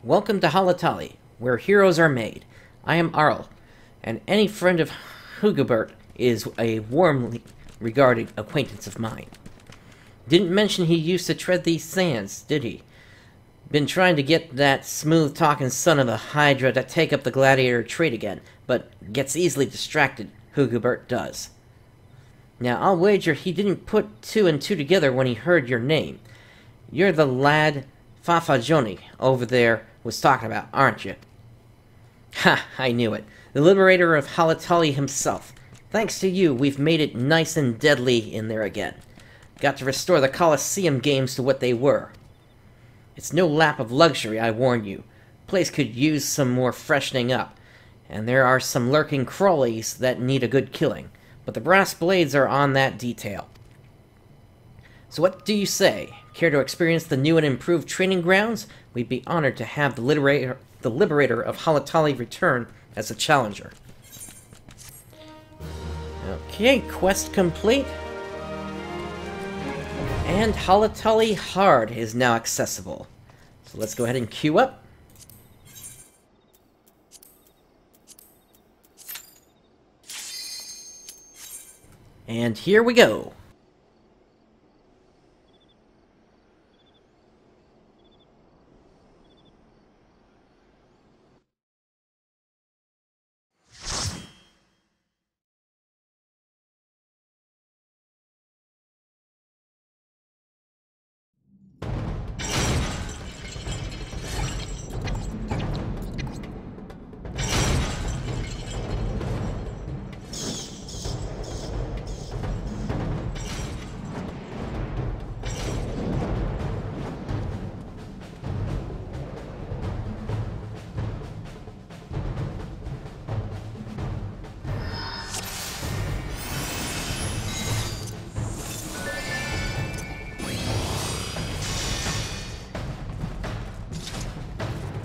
[SPEAKER 1] Welcome to Halatali, where heroes are made. I am Arl, and any friend of Hugobert is a warmly regarded acquaintance of mine. Didn't mention he used to tread these sands, did he? Been trying to get that smooth-talking son of the Hydra to take up the gladiator trade again, but gets easily distracted, Hugobert does. Now, I'll wager he didn't put two and two together when he heard your name. You're the lad Fafajoni over there was talking about, aren't you? Ha! I knew it. The liberator of Halatali himself. Thanks to you, we've made it nice and deadly in there again. Got to restore the Colosseum games to what they were. It's no lap of luxury, I warn you. Place could use some more freshening up, and there are some lurking crawlies that need a good killing, but the brass blades are on that detail. So what do you say? Care to experience the new and improved training grounds? We'd be honored to have the liberator of Halatali return as a challenger. Okay, quest complete. And Halatali Hard is now accessible. So let's go ahead and queue up. And here we go.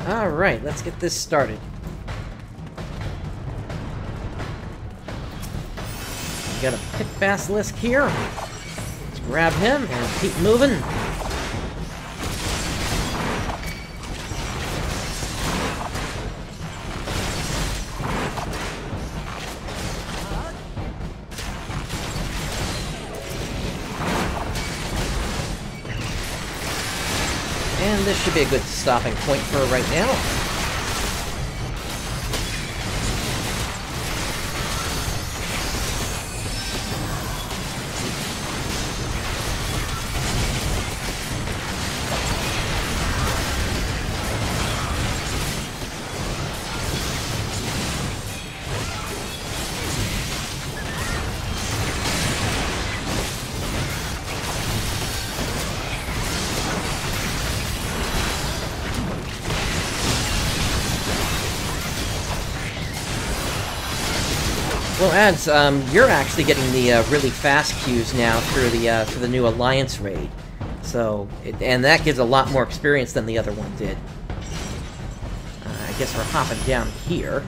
[SPEAKER 1] Alright, let's get this started. We got a Pit Basilisk here. Let's grab him and keep moving. And this should be a good stopping point for her right now. Well, Ads, you're actually getting the really fast queues now through the new Alliance raid, so and that gives a lot more experience than the other one did. I guess we're hopping down here.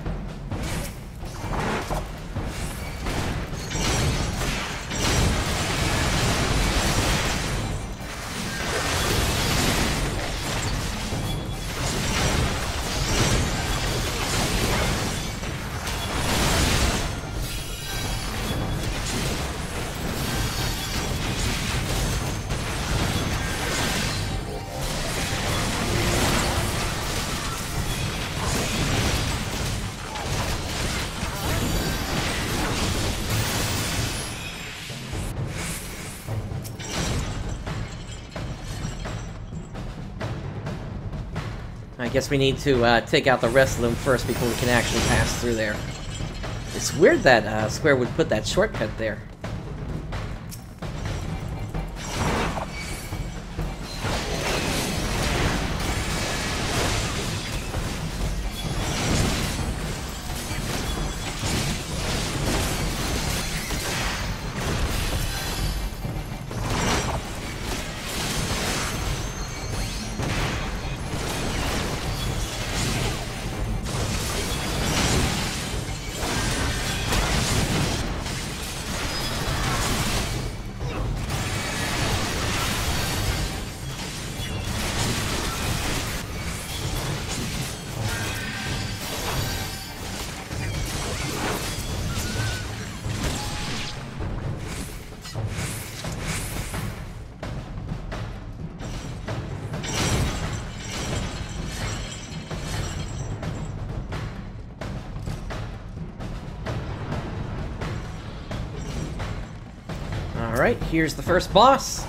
[SPEAKER 1] I guess we need to take out the rest of them first before we can actually pass through there. It's weird that Square would put that shortcut there. Alright, here's the first boss.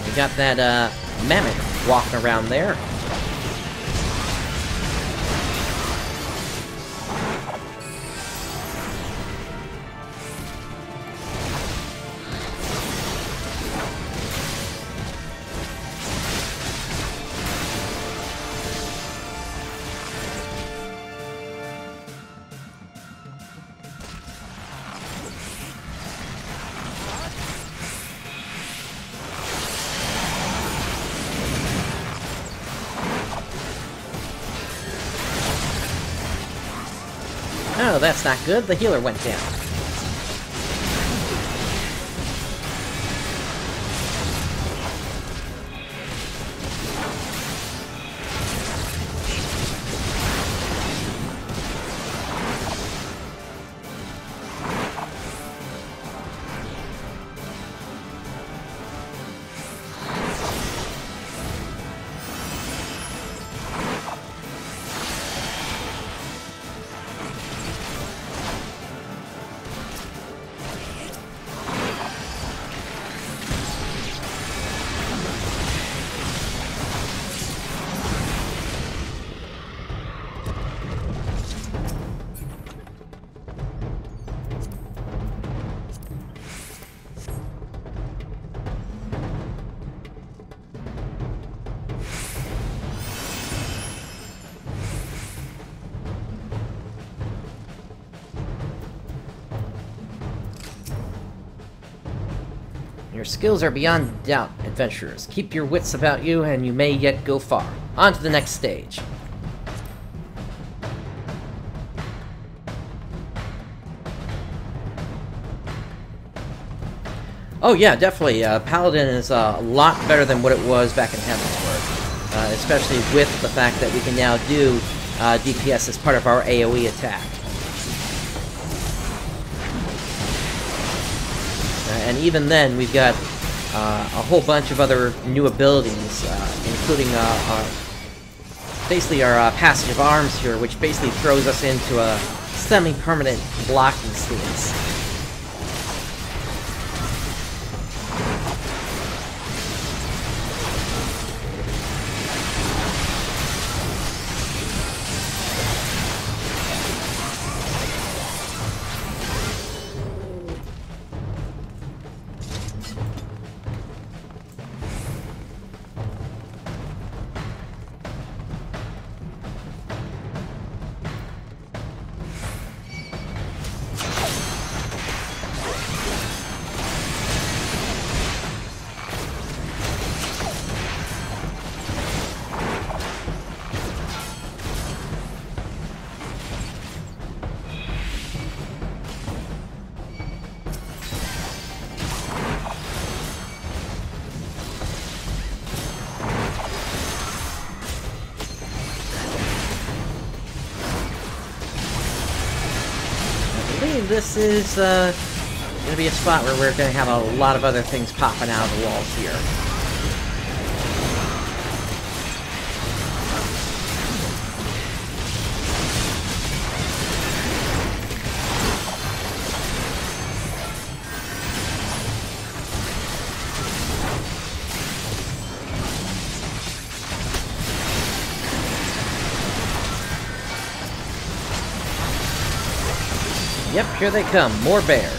[SPEAKER 1] We got that, mammoth walking around there. Oh, that's not good. The healer went down. Your skills are beyond doubt, adventurers. Keep your wits about you, and you may yet go far. On to the next stage. Oh yeah, definitely. Paladin is a lot better than what it was back in Heavensward. Especially with the fact that we can now do DPS as part of our AoE attack. And even then, we've got a whole bunch of other new abilities, including basically our passive arms here, which basically throws us into a semi-permanent blocking stance. This is going to be a spot where we're going to have a lot of other things popping out of the walls here. Yep, here they come. More bears.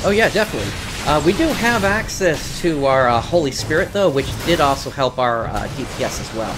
[SPEAKER 1] Oh yeah, definitely. We do have access to our Holy Spirit, though, which did also help our DPS as well.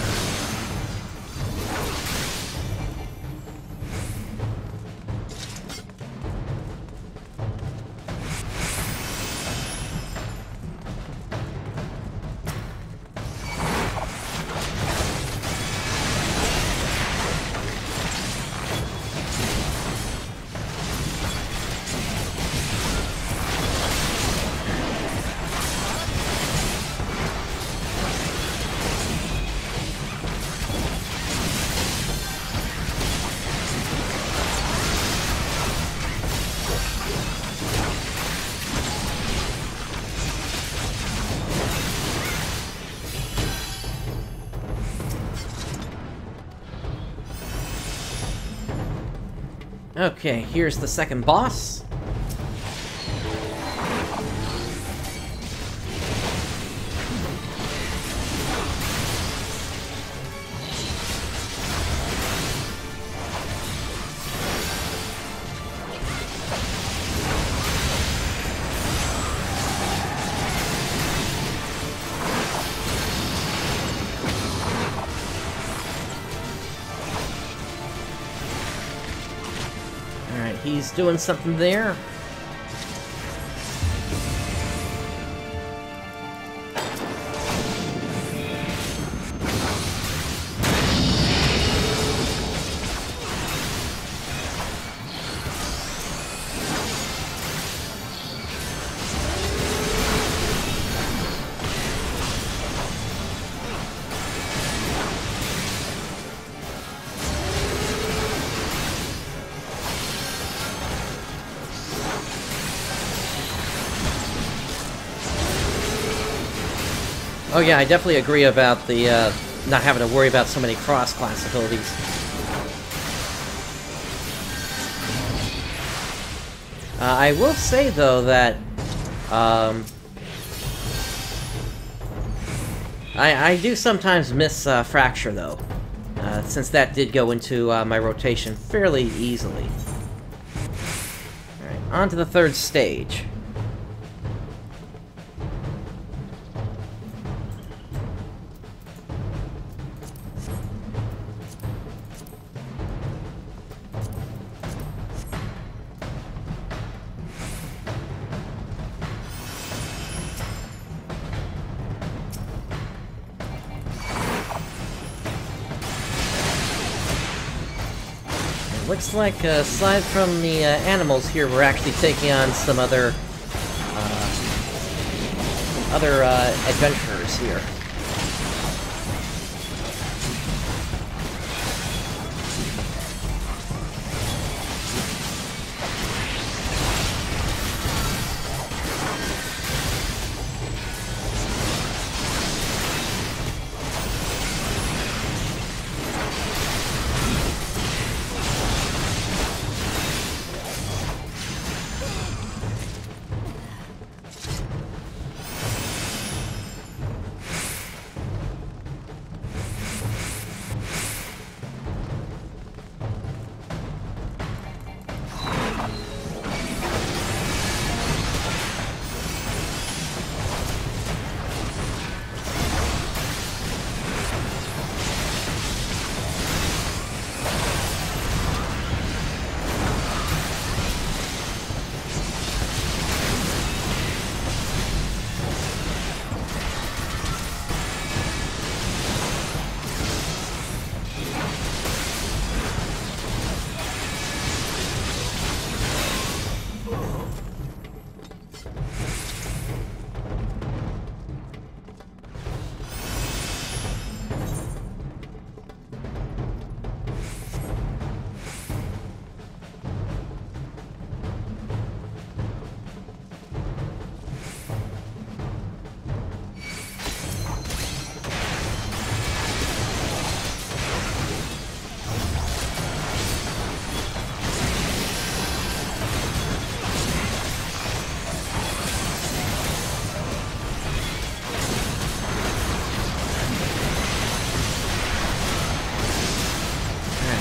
[SPEAKER 1] Okay, here's the second boss. He's doing something there. Oh yeah, I definitely agree about the not having to worry about so many cross-class abilities. I will say, though, that I do sometimes miss Fracture, though, since that did go into my rotation fairly easily. Alright, on to the third stage. Looks like, aside from the animals here, we're actually taking on some other adventurers here.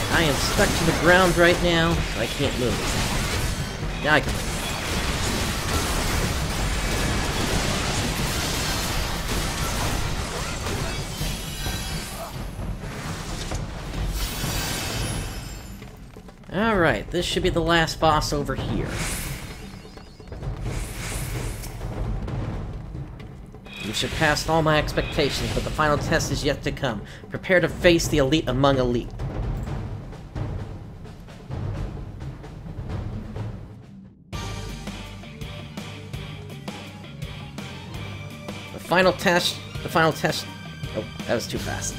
[SPEAKER 1] I am stuck to the ground right now, so I can't move. Now I can move. Alright, this should be the last boss over here. You surpassed all my expectations, but the final test is yet to come. Prepare to face the elite among elite. The final test... Oh, that was too fast.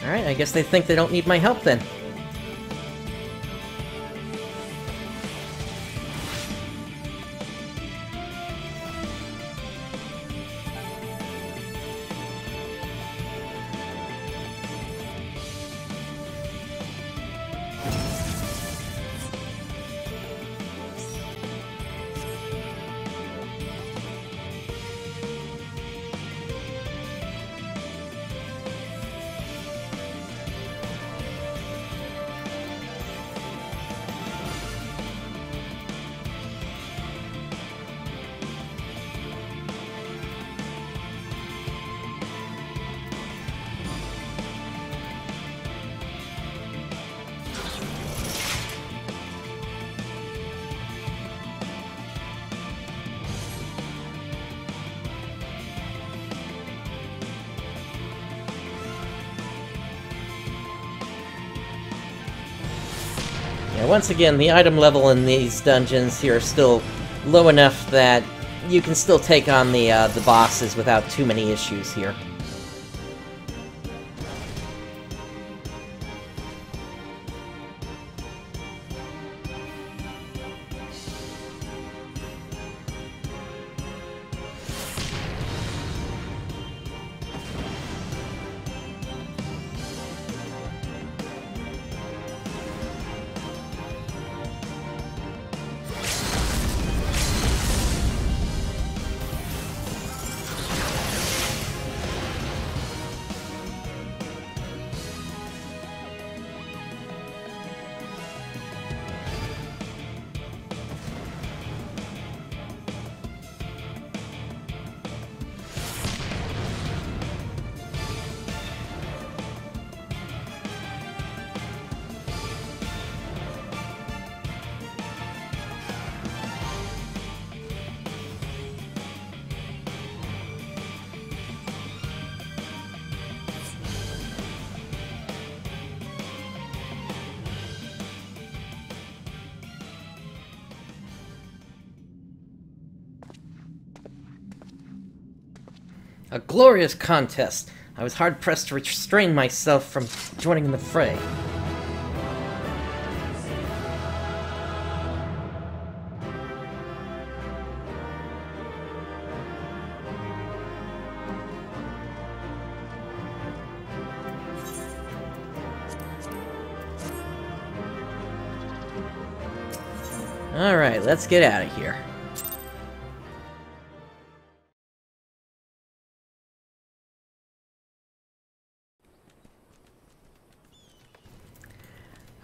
[SPEAKER 1] Alright, I guess they think they don't need my help then. Yeah, once again, the item level in these dungeons here are still low enough that you can still take on the bosses without too many issues here. A glorious contest! I was hard-pressed to restrain myself from joining in the fray. Alright, let's get out of here.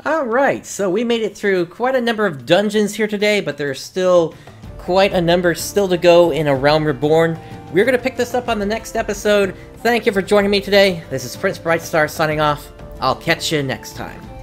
[SPEAKER 1] Alright, so we made it through quite a number of dungeons here today, but there's still quite a number still to go in A Realm Reborn. We're going to pick this up on the next episode. Thank you for joining me today. This is PrinceBrightstar signing off. I'll catch you next time.